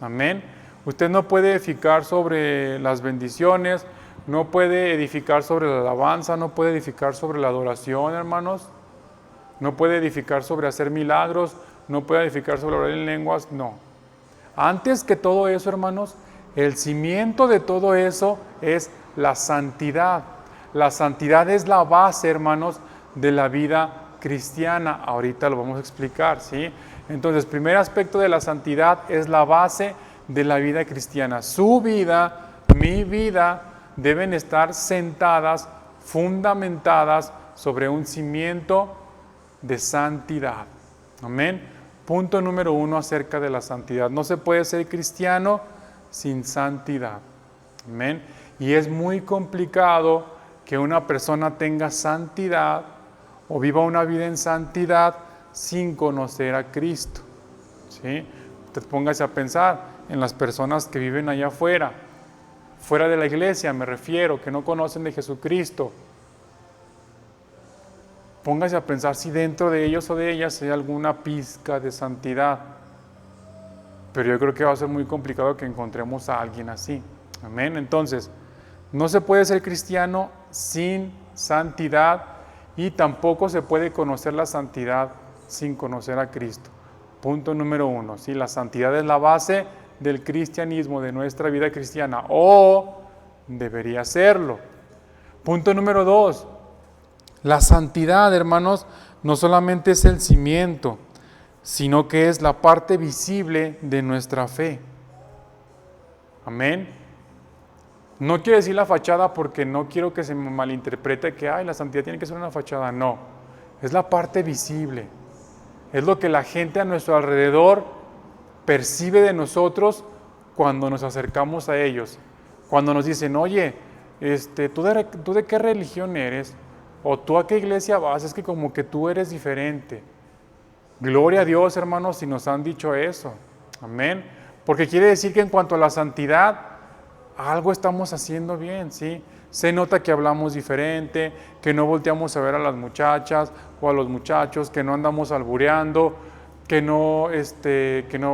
Amén. Usted no puede edificar sobre las bendiciones, no puede edificar sobre la alabanza, no puede edificar sobre la adoración, hermanos. No puede edificar sobre hacer milagros, no puede edificar sobre orar en lenguas, no. Antes que todo eso, hermanos, el cimiento de todo eso es la santidad. La santidad es la base, hermanos, de la vida cristiana. Ahorita lo vamos a explicar, ¿sí? Entonces, primer aspecto de la santidad es la base de la vida cristiana. Su vida, mi vida, deben estar sentadas, fundamentadas sobre un cimiento de santidad. Amén. Punto número 1 acerca de la santidad. No se puede ser cristiano sin santidad. Amén. Y es muy complicado que una persona tenga santidad o viva una vida en santidad sin conocer a Cristo. ¿Sí? Usted póngase a pensar en las personas que viven allá afuera, fuera de la iglesia me refiero, que no conocen de Jesucristo. Póngase a pensar si dentro de ellos o de ellas hay alguna pizca de santidad. Pero yo creo que va a ser muy complicado que encontremos a alguien así. Amén. Entonces, no se puede ser cristiano sin santidad y tampoco se puede conocer la santidad sin conocer a Cristo. Punto número 1. ¿Sí? La santidad es la base del cristianismo, de nuestra vida cristiana, o debería serlo. Punto número 2. La santidad, hermanos, no solamente es el cimiento, sino que es la parte visible de nuestra fe. Amén. No quiero decir la fachada porque no quiero que se me malinterprete que la santidad tiene que ser una fachada. No, es la parte visible. Es lo que la gente a nuestro alrededor percibe de nosotros cuando nos acercamos a ellos. Cuando nos dicen, oye, ¿tú de qué religión eres? ¿O tú a qué iglesia vas? Es que como que tú eres diferente. Gloria a Dios, hermanos, si nos han dicho eso. Amén. Porque quiere decir que en cuanto a la santidad, algo estamos haciendo bien, ¿sí? Se nota que hablamos diferente, que no volteamos a ver a las muchachas o a los muchachos, que no andamos albureando, que no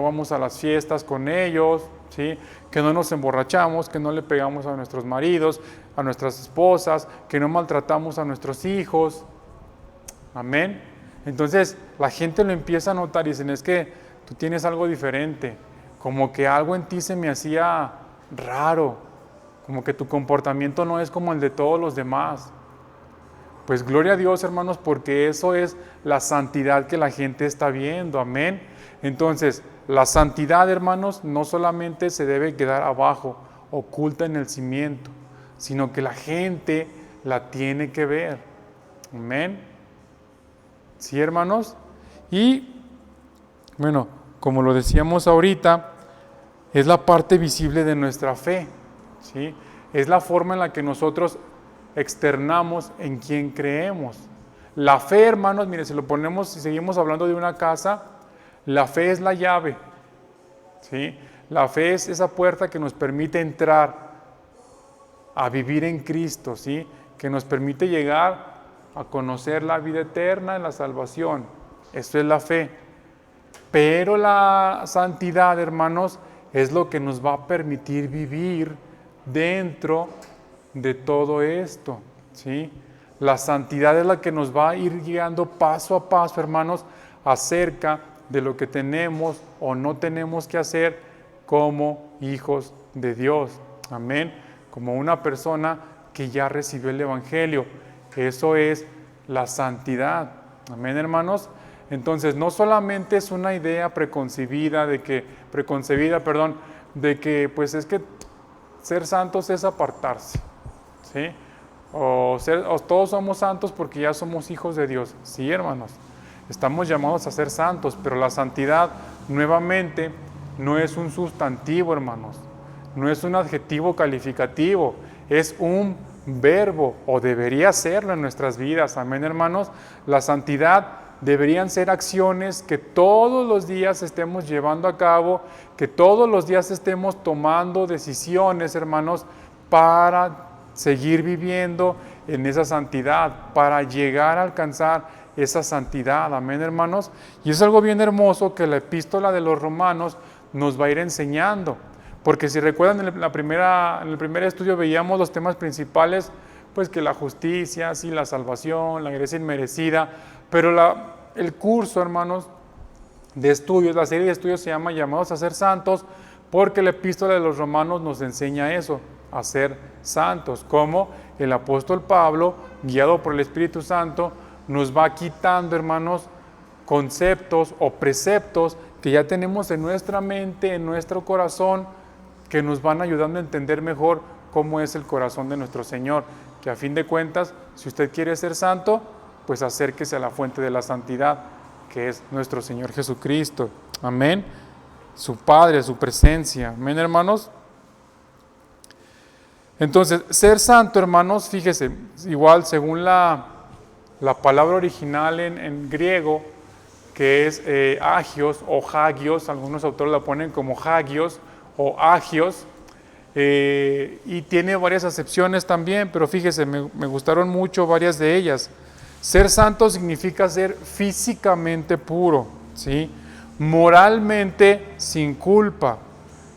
vamos a las fiestas con ellos, ¿sí? Que no nos emborrachamos, que no le pegamos a nuestros maridos, a nuestras esposas, que no maltratamos a nuestros hijos. Amén. Entonces la gente lo empieza a notar y dicen, es que tú tienes algo diferente, como que algo en ti se me hacía raro, como que tu comportamiento no es como el de todos los demás. Pues gloria a Dios, hermanos, porque eso es la santidad que la gente está viendo. Amén. Entonces, la santidad, hermanos, no solamente se debe quedar abajo, oculta en el cimiento, sino que la gente la tiene que ver. Amén. ¿Sí, hermanos? Y, bueno, como lo decíamos ahorita, es la parte visible de nuestra fe, ¿sí? Es la forma en la que nosotros externamos en quién creemos. La fe, hermanos, mire, si lo ponemos, si seguimos hablando de una casa, la fe es la llave, ¿sí? La fe es esa puerta que nos permite entrar a vivir en Cristo, ¿sí? Que nos permite llegar a conocer la vida eterna y la salvación. Eso es la fe. Pero la santidad, hermanos, es lo que nos va a permitir vivir dentro de todo esto, ¿sí? La santidad es la que nos va a ir guiando paso a paso, hermanos, acerca de lo que tenemos o no tenemos que hacer como hijos de Dios. Amén. Como una persona que ya recibió el Evangelio. Eso es la santidad. Amén, hermanos. Entonces, no solamente es una idea preconcebida de que pues es que ser santos es apartarse, ¿sí? O todos somos santos porque ya somos hijos de Dios. Sí, hermanos, estamos llamados a ser santos, pero la santidad, nuevamente, no es un sustantivo, hermanos. No es un adjetivo calificativo, es un verbo, o debería serlo en nuestras vidas. Amén, hermanos. La santidad deberían ser acciones que todos los días estemos llevando a cabo, que todos los días estemos tomando decisiones, hermanos, para seguir viviendo en esa santidad, para llegar a alcanzar esa santidad. Amén, hermanos. Y es algo bien hermoso que la epístola de los Romanos nos va a ir enseñando. Porque si recuerdan, en el primer estudio veíamos los temas principales, pues que la justicia, sí, la salvación, la gracia inmerecida, pero el curso, hermanos, de estudios, la serie de estudios se llama Llamados a ser santos, porque la epístola de los Romanos nos enseña eso, a ser santos, como el apóstol Pablo, guiado por el Espíritu Santo, nos va quitando, hermanos, conceptos o preceptos que ya tenemos en nuestra mente, en nuestro corazón, que nos van ayudando a entender mejor cómo es el corazón de nuestro Señor, que a fin de cuentas, si usted quiere ser santo, pues acérquese a la fuente de la santidad, que es nuestro Señor Jesucristo. Amén. Su Padre, su presencia. Amén, hermanos. Entonces, ser santo, hermanos, fíjese, igual según la palabra original en griego, que es agios o hagios, algunos autores la ponen como hagios o agios, y tiene varias acepciones también, pero fíjese, me gustaron mucho varias de ellas. Ser santo significa ser físicamente puro, ¿sí? Moralmente sin culpa,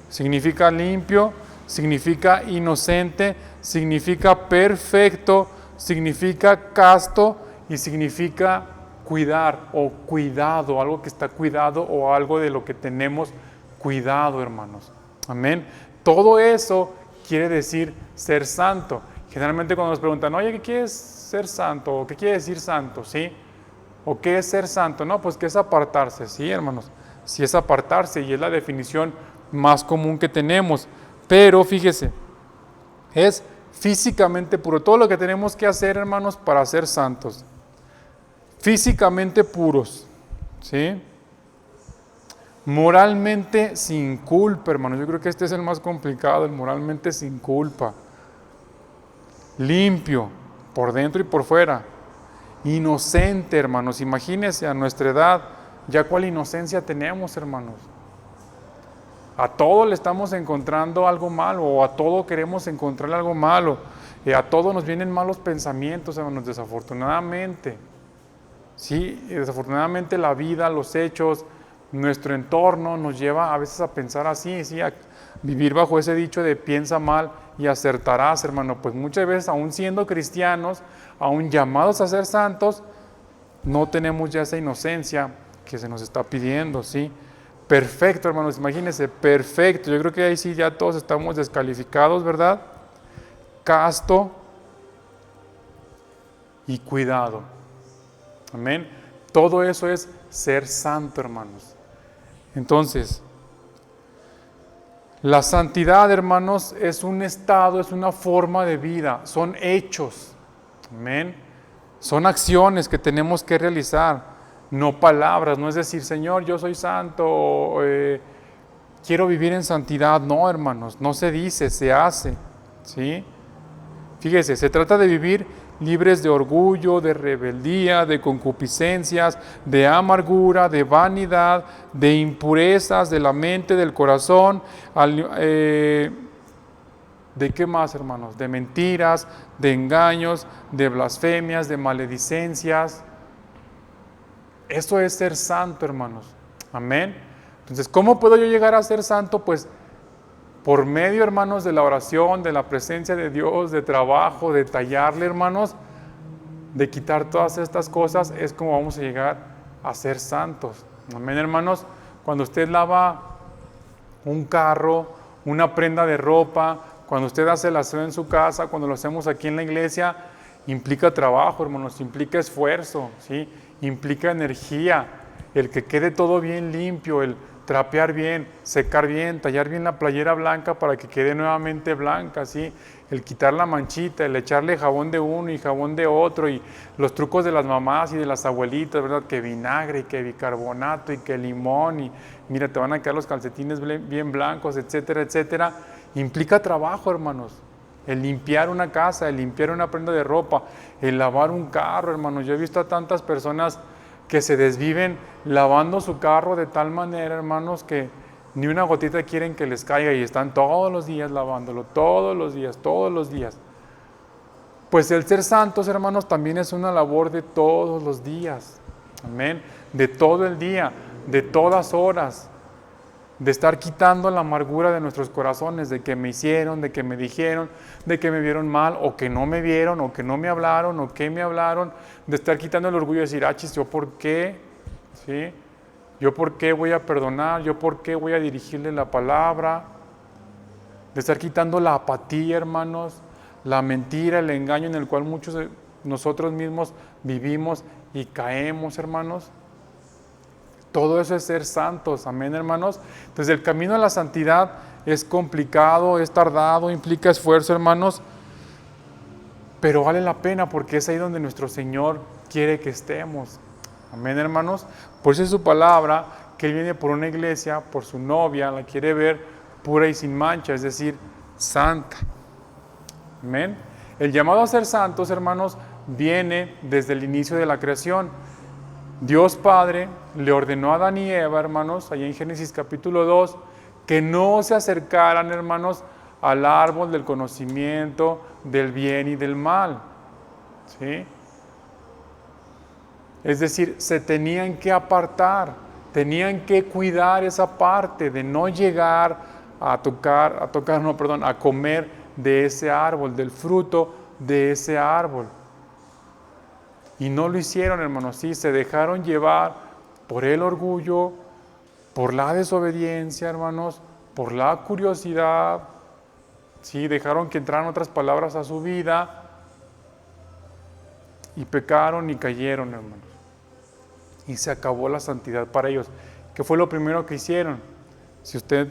significa limpio, significa inocente, significa perfecto, significa casto y significa cuidar o cuidado, algo que está cuidado o algo de lo que tenemos cuidado, hermanos. Amén. Todo eso quiere decir ser santo. Generalmente cuando nos preguntan, oye, ¿qué quieres ser santo? ¿O qué quiere decir santo? ¿Sí? ¿O qué es ser santo? No, pues que es apartarse, sí, hermanos. Sí es apartarse y es la definición más común que tenemos. Pero fíjese, es físicamente puro. Todo lo que tenemos que hacer, hermanos, para ser santos. Físicamente puros, ¿sí? Moralmente sin culpa, hermanos. Yo creo que este es el más complicado, el moralmente sin culpa. Limpio, por dentro y por fuera. Inocente, hermanos. Imagínense a nuestra edad, ya cuál inocencia tenemos, hermanos. A todo le estamos encontrando algo malo, o a todo queremos encontrar algo malo. A todo nos vienen malos pensamientos, hermanos, desafortunadamente. Sí, desafortunadamente la vida, los hechos, nuestro entorno nos lleva a veces a pensar así, ¿sí? A vivir bajo ese dicho de piensa mal y acertarás, hermano. Pues muchas veces, aún siendo cristianos, aún llamados a ser santos, no tenemos ya esa inocencia que se nos está pidiendo, ¿sí? Perfecto, hermanos, imagínense, perfecto. Yo creo que ahí sí ya todos estamos descalificados, ¿verdad? Casto y cuidado. Amén. Todo eso es ser santo, hermanos. Entonces, la santidad, hermanos, es un estado, es una forma de vida, son hechos. Amén. Son acciones que tenemos que realizar, no palabras. No es decir, Señor, yo soy santo, quiero vivir en santidad. No, hermanos, no se dice, se hace, ¿sí? Fíjese, se trata de vivir libres de orgullo, de rebeldía, de concupiscencias, de amargura, de vanidad, de impurezas de la mente, del corazón, ¿de qué más, hermanos? De mentiras, de engaños, de blasfemias, de maledicencias. Eso es ser santo, hermanos. Amén. Entonces, ¿cómo puedo yo llegar a ser santo? Pues por medio, hermanos, de la oración, de la presencia de Dios, de trabajo, de tallarle, hermanos, de quitar todas estas cosas, es como vamos a llegar a ser santos. Amén, hermanos. Cuando usted lava un carro, una prenda de ropa, cuando usted hace el aseo en su casa, cuando lo hacemos aquí en la iglesia, implica trabajo, hermanos, implica esfuerzo, ¿sí? Implica energía, el que quede todo bien limpio, el trapear bien, secar bien, tallar bien la playera blanca para que quede nuevamente blanca, ¿sí? El quitar la manchita, el echarle jabón de uno y jabón de otro, y los trucos de las mamás y de las abuelitas, ¿verdad? Que vinagre, y que bicarbonato, y que limón, y mira, te van a quedar los calcetines bien blancos, etcétera, etcétera. Implica trabajo, hermanos. El limpiar una casa, el limpiar una prenda de ropa, el lavar un carro, hermanos. Yo he visto a tantas personas que se desviven lavando su carro de tal manera, hermanos, que ni una gotita quieren que les caiga y están todos los días lavándolo, todos los días, todos los días. Pues el ser santos, hermanos, también es una labor de todos los días. Amén. De todo el día, de todas horas. De estar quitando la amargura de nuestros corazones, de que me hicieron, de que me dijeron, de que me vieron mal, o que no me vieron, o que no me hablaron, o que me hablaron, de estar quitando el orgullo de decir, chis, ¿yo por qué? ¿Sí? ¿Yo por qué voy a perdonar? ¿Yo por qué voy a dirigirle la palabra? De estar quitando la apatía, hermanos, la mentira, el engaño en el cual muchos de nosotros mismos vivimos y caemos, hermanos. Todo eso es ser santos, amén, hermanos. Entonces el camino a la santidad es complicado, es tardado, implica esfuerzo, hermanos, pero vale la pena porque es ahí donde nuestro Señor quiere que estemos. Amén, hermanos. Por eso es su palabra, que Él viene por una iglesia, por su novia, la quiere ver pura y sin mancha, es decir, santa. Amén. El llamado a ser santos, hermanos, viene desde el inicio de la creación. Dios Padre le ordenó a Adán y Eva, hermanos, allá en Génesis capítulo 2, que no se acercaran, hermanos, al árbol del conocimiento del bien y del mal. ¿Sí? Es decir, se tenían que apartar, tenían que cuidar esa parte de no llegar a comer de ese árbol, del fruto de ese árbol. Y no lo hicieron, hermanos, sí, se dejaron llevar por el orgullo, por la desobediencia, hermanos, por la curiosidad, sí, dejaron que entraran otras palabras a su vida y pecaron y cayeron, hermanos. Y se acabó la santidad para ellos. ¿Qué fue lo primero que hicieron? Si usted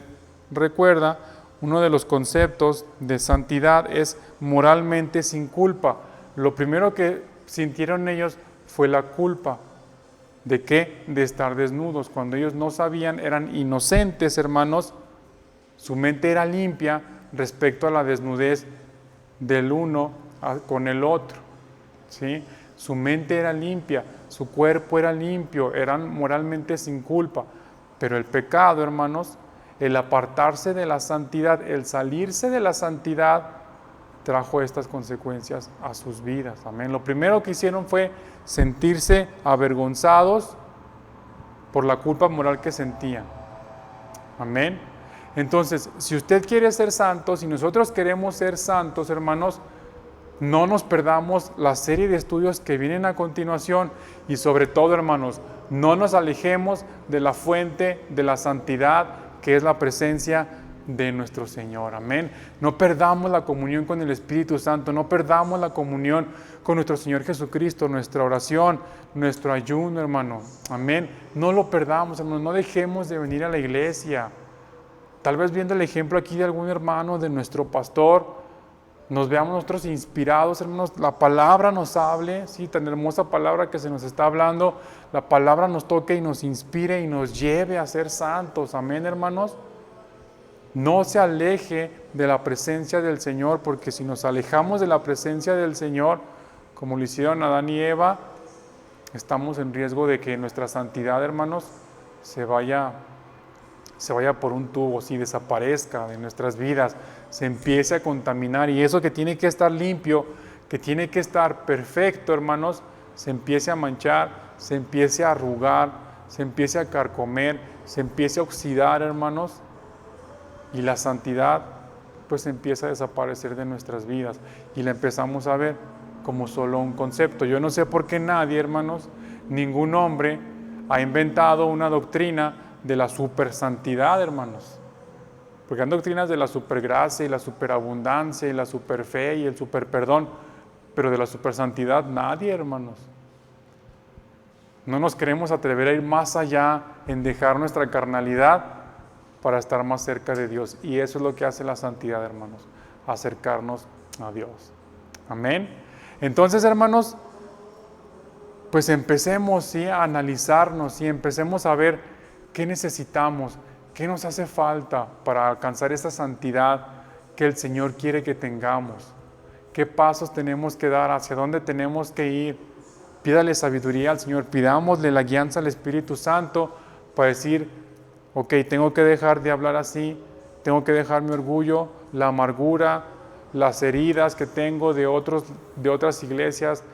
recuerda, uno de los conceptos de santidad es moralmente sin culpa. Lo primero que sintieron ellos fue la culpa. ¿De qué? De estar desnudos. Cuando ellos no sabían, eran inocentes, hermanos. Su mente era limpia respecto a la desnudez del uno con el otro. ¿Sí? Su mente era limpia, su cuerpo era limpio, eran moralmente sin culpa. Pero el pecado, hermanos, el apartarse de la santidad, el salirse de la santidad, trajo estas consecuencias a sus vidas. Amén. Lo primero que hicieron fue sentirse avergonzados por la culpa moral que sentían. Amén. Entonces, si usted quiere ser santo, si nosotros queremos ser santos, hermanos, no nos perdamos la serie de estudios que vienen a continuación y sobre todo, hermanos, no nos alejemos de la fuente de la santidad, que es la presencia de nuestro Señor. Amén. No perdamos la comunión con el Espíritu Santo, no perdamos la comunión con nuestro Señor Jesucristo, nuestra oración, nuestro ayuno, hermano. Amén. No lo perdamos, hermano. No dejemos de venir a la iglesia. Tal vez viendo el ejemplo aquí de algún hermano, de nuestro pastor, nos veamos nosotros inspirados, hermanos, la palabra nos hable, sí, tan hermosa palabra que se nos está hablando, la palabra nos toque y nos inspire y nos lleve a ser santos. Amén, hermanos. No se aleje de la presencia del Señor, porque si nos alejamos de la presencia del Señor, como lo hicieron Adán y Eva, estamos en riesgo de que nuestra santidad, hermanos, se vaya por un tubo, si desaparezca de nuestras vidas, se empiece a contaminar, y eso que tiene que estar limpio, que tiene que estar perfecto, hermanos, se empiece a manchar, se empiece a arrugar, se empiece a carcomer, se empiece a oxidar, hermanos, y la santidad pues empieza a desaparecer de nuestras vidas y la empezamos a ver como solo un concepto. Yo no sé por qué nadie, hermanos, ningún hombre ha inventado una doctrina de la supersantidad, hermanos. Porque hay doctrinas de la supergracia y la superabundancia y la superfe y el superperdón, pero de la supersantidad nadie, hermanos. No nos queremos atrever a ir más allá en dejar nuestra carnalidad para estar más cerca de Dios. Y eso es lo que hace la santidad, hermanos, acercarnos a Dios. Amén. Entonces, hermanos, pues empecemos, ¿sí?, a analizarnos y empecemos a ver qué necesitamos, qué nos hace falta para alcanzar esa santidad que el Señor quiere que tengamos. ¿Qué pasos tenemos que dar? ¿Hacia dónde tenemos que ir? Pídale sabiduría al Señor, pidámosle la guianza al Espíritu Santo para decir, ok, tengo que dejar de hablar así, tengo que dejar mi orgullo, la amargura, las heridas que tengo de otras iglesias,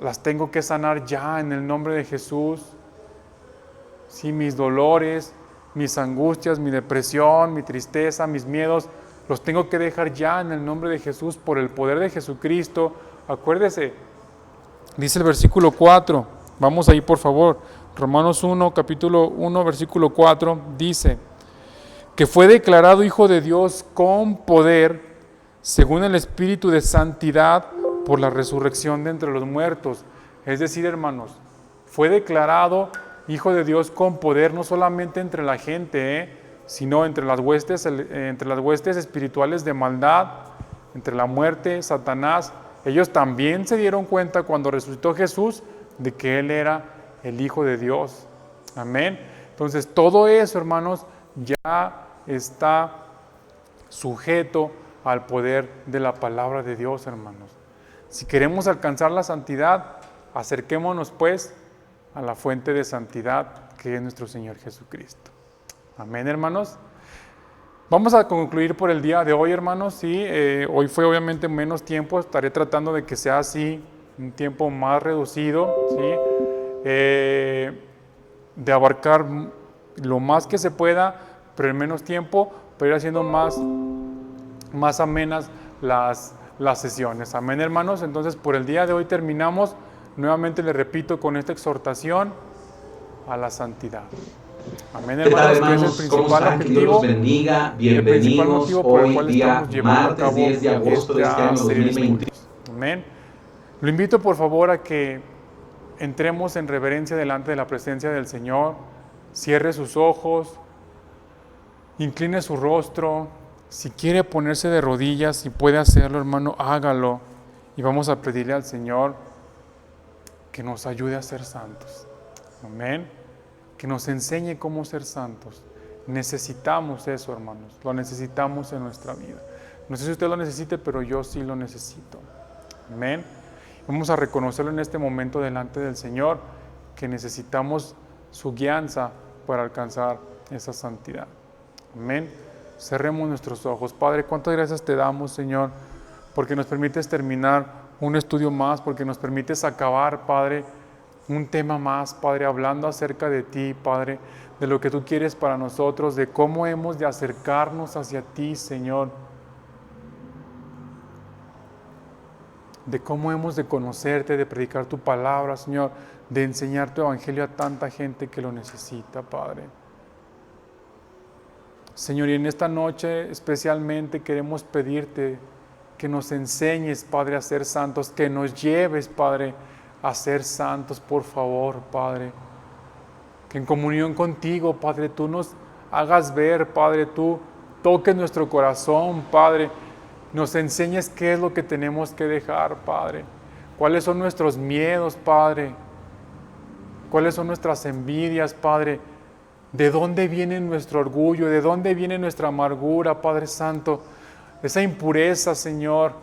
las tengo que sanar ya en el nombre de Jesús. Sí, mis dolores, mis angustias, mi depresión, mi tristeza, mis miedos, los tengo que dejar ya en el nombre de Jesús por el poder de Jesucristo. Acuérdese, dice el versículo 4, vamos ahí por favor, Romanos 1, capítulo 1, versículo 4, dice que fue declarado Hijo de Dios con poder, según el Espíritu de Santidad, por la resurrección de entre los muertos. Es decir, hermanos, fue declarado Hijo de Dios con poder, no solamente entre la gente, sino entre las huestes espirituales de maldad, entre la muerte, Satanás. Ellos también se dieron cuenta cuando resucitó Jesús de que Él era el Hijo de Dios. Amén. Entonces, todo eso, hermanos, ya está sujeto al poder de la palabra de Dios, hermanos. Si queremos alcanzar la santidad, acerquémonos, pues, a la fuente de santidad que es nuestro Señor Jesucristo. Amén, hermanos. Vamos a concluir por el día de hoy, hermanos. Sí, hoy fue obviamente menos tiempo, estaré tratando de que sea así, un tiempo más reducido, ¿sí? De abarcar lo más que se pueda, pero en menos tiempo, para ir haciendo más amenas las sesiones. Amén, hermanos. Entonces, por el día de hoy terminamos. Nuevamente les repito con esta exhortación a la santidad. Amén, hermanos. ¿Qué tal, hermanos? Que es el ¿Cómo principal están? Que Dios los bendiga. Bienvenidos hoy, día martes 10 de agosto de este año 2020. Amén. Lo invito, por favor, a que entremos en reverencia delante de la presencia del Señor. Cierre sus ojos, incline su rostro. Si quiere ponerse de rodillas, si puede hacerlo, hermano, hágalo. Y vamos a pedirle al Señor que nos ayude a ser santos. Amén. Que nos enseñe cómo ser santos. Necesitamos eso, hermanos. Lo necesitamos en nuestra vida. No sé si usted lo necesite, pero yo sí lo necesito. Amén. Vamos a reconocerlo en este momento delante del Señor, que necesitamos su guianza para alcanzar esa santidad. Amén. Cerremos nuestros ojos. Padre, cuántas gracias te damos, Señor, porque nos permites terminar un estudio más, porque nos permites acabar, Padre, un tema más, Padre, hablando acerca de ti, Padre, de lo que tú quieres para nosotros, de cómo hemos de acercarnos hacia ti, Señor, de cómo hemos de conocerte, de predicar tu palabra, Señor, de enseñar tu evangelio a tanta gente que lo necesita, Padre. Señor, y en esta noche especialmente queremos pedirte que nos enseñes, Padre, a ser santos, que nos lleves, Padre, a ser santos, por favor, Padre. Que en comunión contigo, Padre, tú nos hagas ver, Padre, tú toques nuestro corazón, Padre. Nos enseñes qué es lo que tenemos que dejar, Padre. Cuáles son nuestros miedos, Padre. Cuáles son nuestras envidias, Padre. ¿De dónde viene nuestro orgullo? ¿De dónde viene nuestra amargura, Padre Santo? Esa impureza, Señor.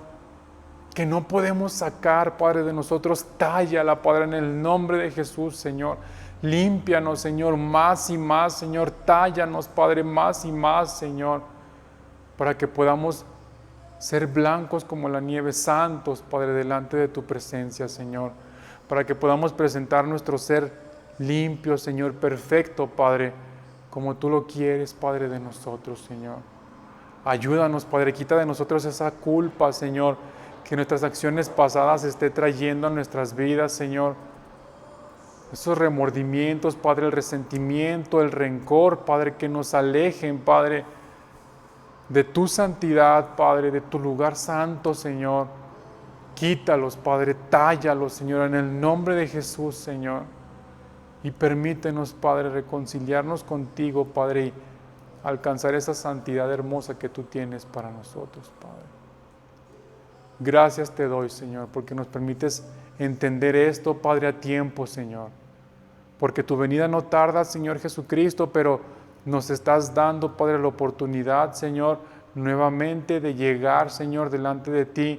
que no podemos sacar, Padre, de nosotros. Tállala, Padre, en el nombre de Jesús, Señor. Límpianos, Señor, más y más, Señor. Tállanos, Padre, más y más, Señor, para que podamos ser blancos como la nieve, santos, Padre, delante de tu presencia, Señor, para que podamos presentar nuestro ser limpio, Señor, perfecto, Padre, como tú lo quieres, Padre, de nosotros, Señor. Ayúdanos, Padre, quita de nosotros esa culpa, Señor, que nuestras acciones pasadas esté trayendo a nuestras vidas, Señor. Esos remordimientos, Padre, el resentimiento, el rencor, Padre, que nos alejen, Padre, de tu santidad, Padre, de tu lugar santo, Señor. Quítalos, Padre, tállalos, Señor, en el nombre de Jesús, Señor. Y permítenos, Padre, reconciliarnos contigo, Padre, y alcanzar esa santidad hermosa que tú tienes para nosotros, Padre. Gracias te doy, Señor, porque nos permites entender esto, Padre, a tiempo, Señor. Porque tu venida no tarda, Señor Jesucristo, pero nos estás dando, Padre, la oportunidad, Señor, nuevamente de llegar, Señor, delante de ti,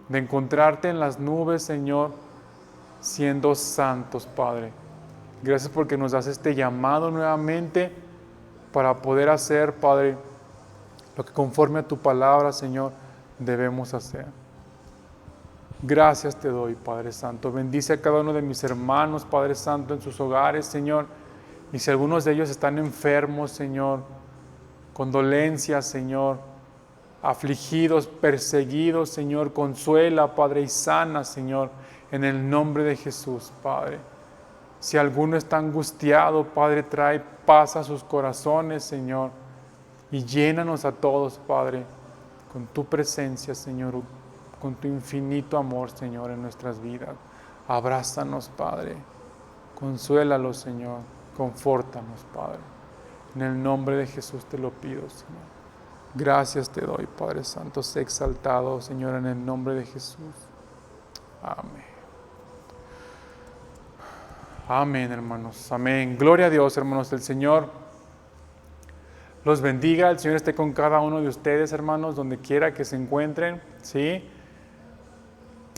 de encontrarte en las nubes, Señor, siendo santos, Padre. Gracias porque nos das este llamado nuevamente para poder hacer, Padre, lo que conforme a tu palabra, Señor, debemos hacer. Gracias te doy, Padre Santo. Bendice a cada uno de mis hermanos, Padre Santo, en sus hogares, Señor. Y si algunos de ellos están enfermos, Señor, condolencias, Señor, afligidos, perseguidos, Señor, consuela, Padre, y sana, Señor, en el nombre de Jesús, Padre. Si alguno está angustiado, Padre, trae paz a sus corazones, Señor, y llénanos a todos, Padre, con tu presencia, Señor, con tu infinito amor, Señor, en nuestras vidas. Abrázanos, Padre, consuélalos, Señor, confórtanos, Padre. En el nombre de Jesús te lo pido, Señor. Gracias te doy, Padre Santo, sé exaltado, Señor, en el nombre de Jesús. Amén. Amén, hermanos. Amén. Gloria a Dios, hermanos. El Señor los bendiga. El Señor esté con cada uno de ustedes, hermanos, donde quiera que se encuentren. ¿Sí?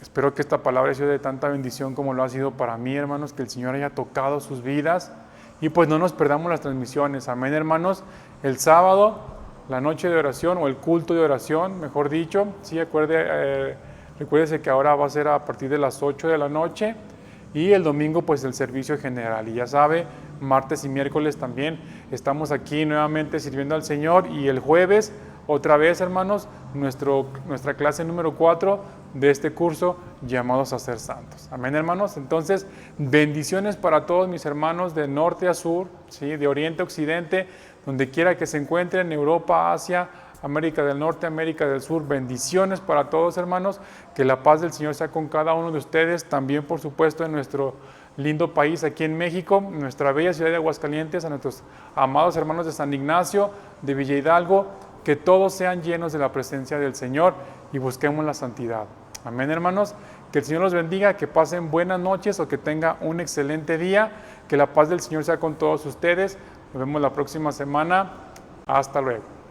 Espero que esta palabra haya sido de tanta bendición como lo ha sido para mí, hermanos, que el Señor haya tocado sus vidas. Y pues no nos perdamos las transmisiones. Amén, hermanos. El sábado, la noche de oración o el culto de oración, mejor dicho. Sí, recuérdese que ahora va a ser a partir de las 8 de la noche. Y el domingo, pues el servicio general. Y ya sabe, martes y miércoles también estamos aquí nuevamente sirviendo al Señor. Y el jueves, otra vez, hermanos, nuestra clase número 4 de este curso, llamados a ser santos. Amén, hermanos. Entonces, bendiciones para todos mis hermanos de norte a sur, ¿sí? De oriente a occidente, donde quiera que se encuentren, Europa, Asia, América del Norte, América del Sur. Bendiciones para todos, hermanos. Que la paz del Señor sea con cada uno de ustedes. También, por supuesto, en nuestro lindo país, aquí en México, nuestra bella ciudad de Aguascalientes, a nuestros amados hermanos de San Ignacio, de Villa Hidalgo. Que todos sean llenos de la presencia del Señor y busquemos la santidad. Amén, hermanos. Que el Señor los bendiga, que pasen buenas noches o que tenga un excelente día. Que la paz del Señor sea con todos ustedes. Nos vemos la próxima semana. Hasta luego.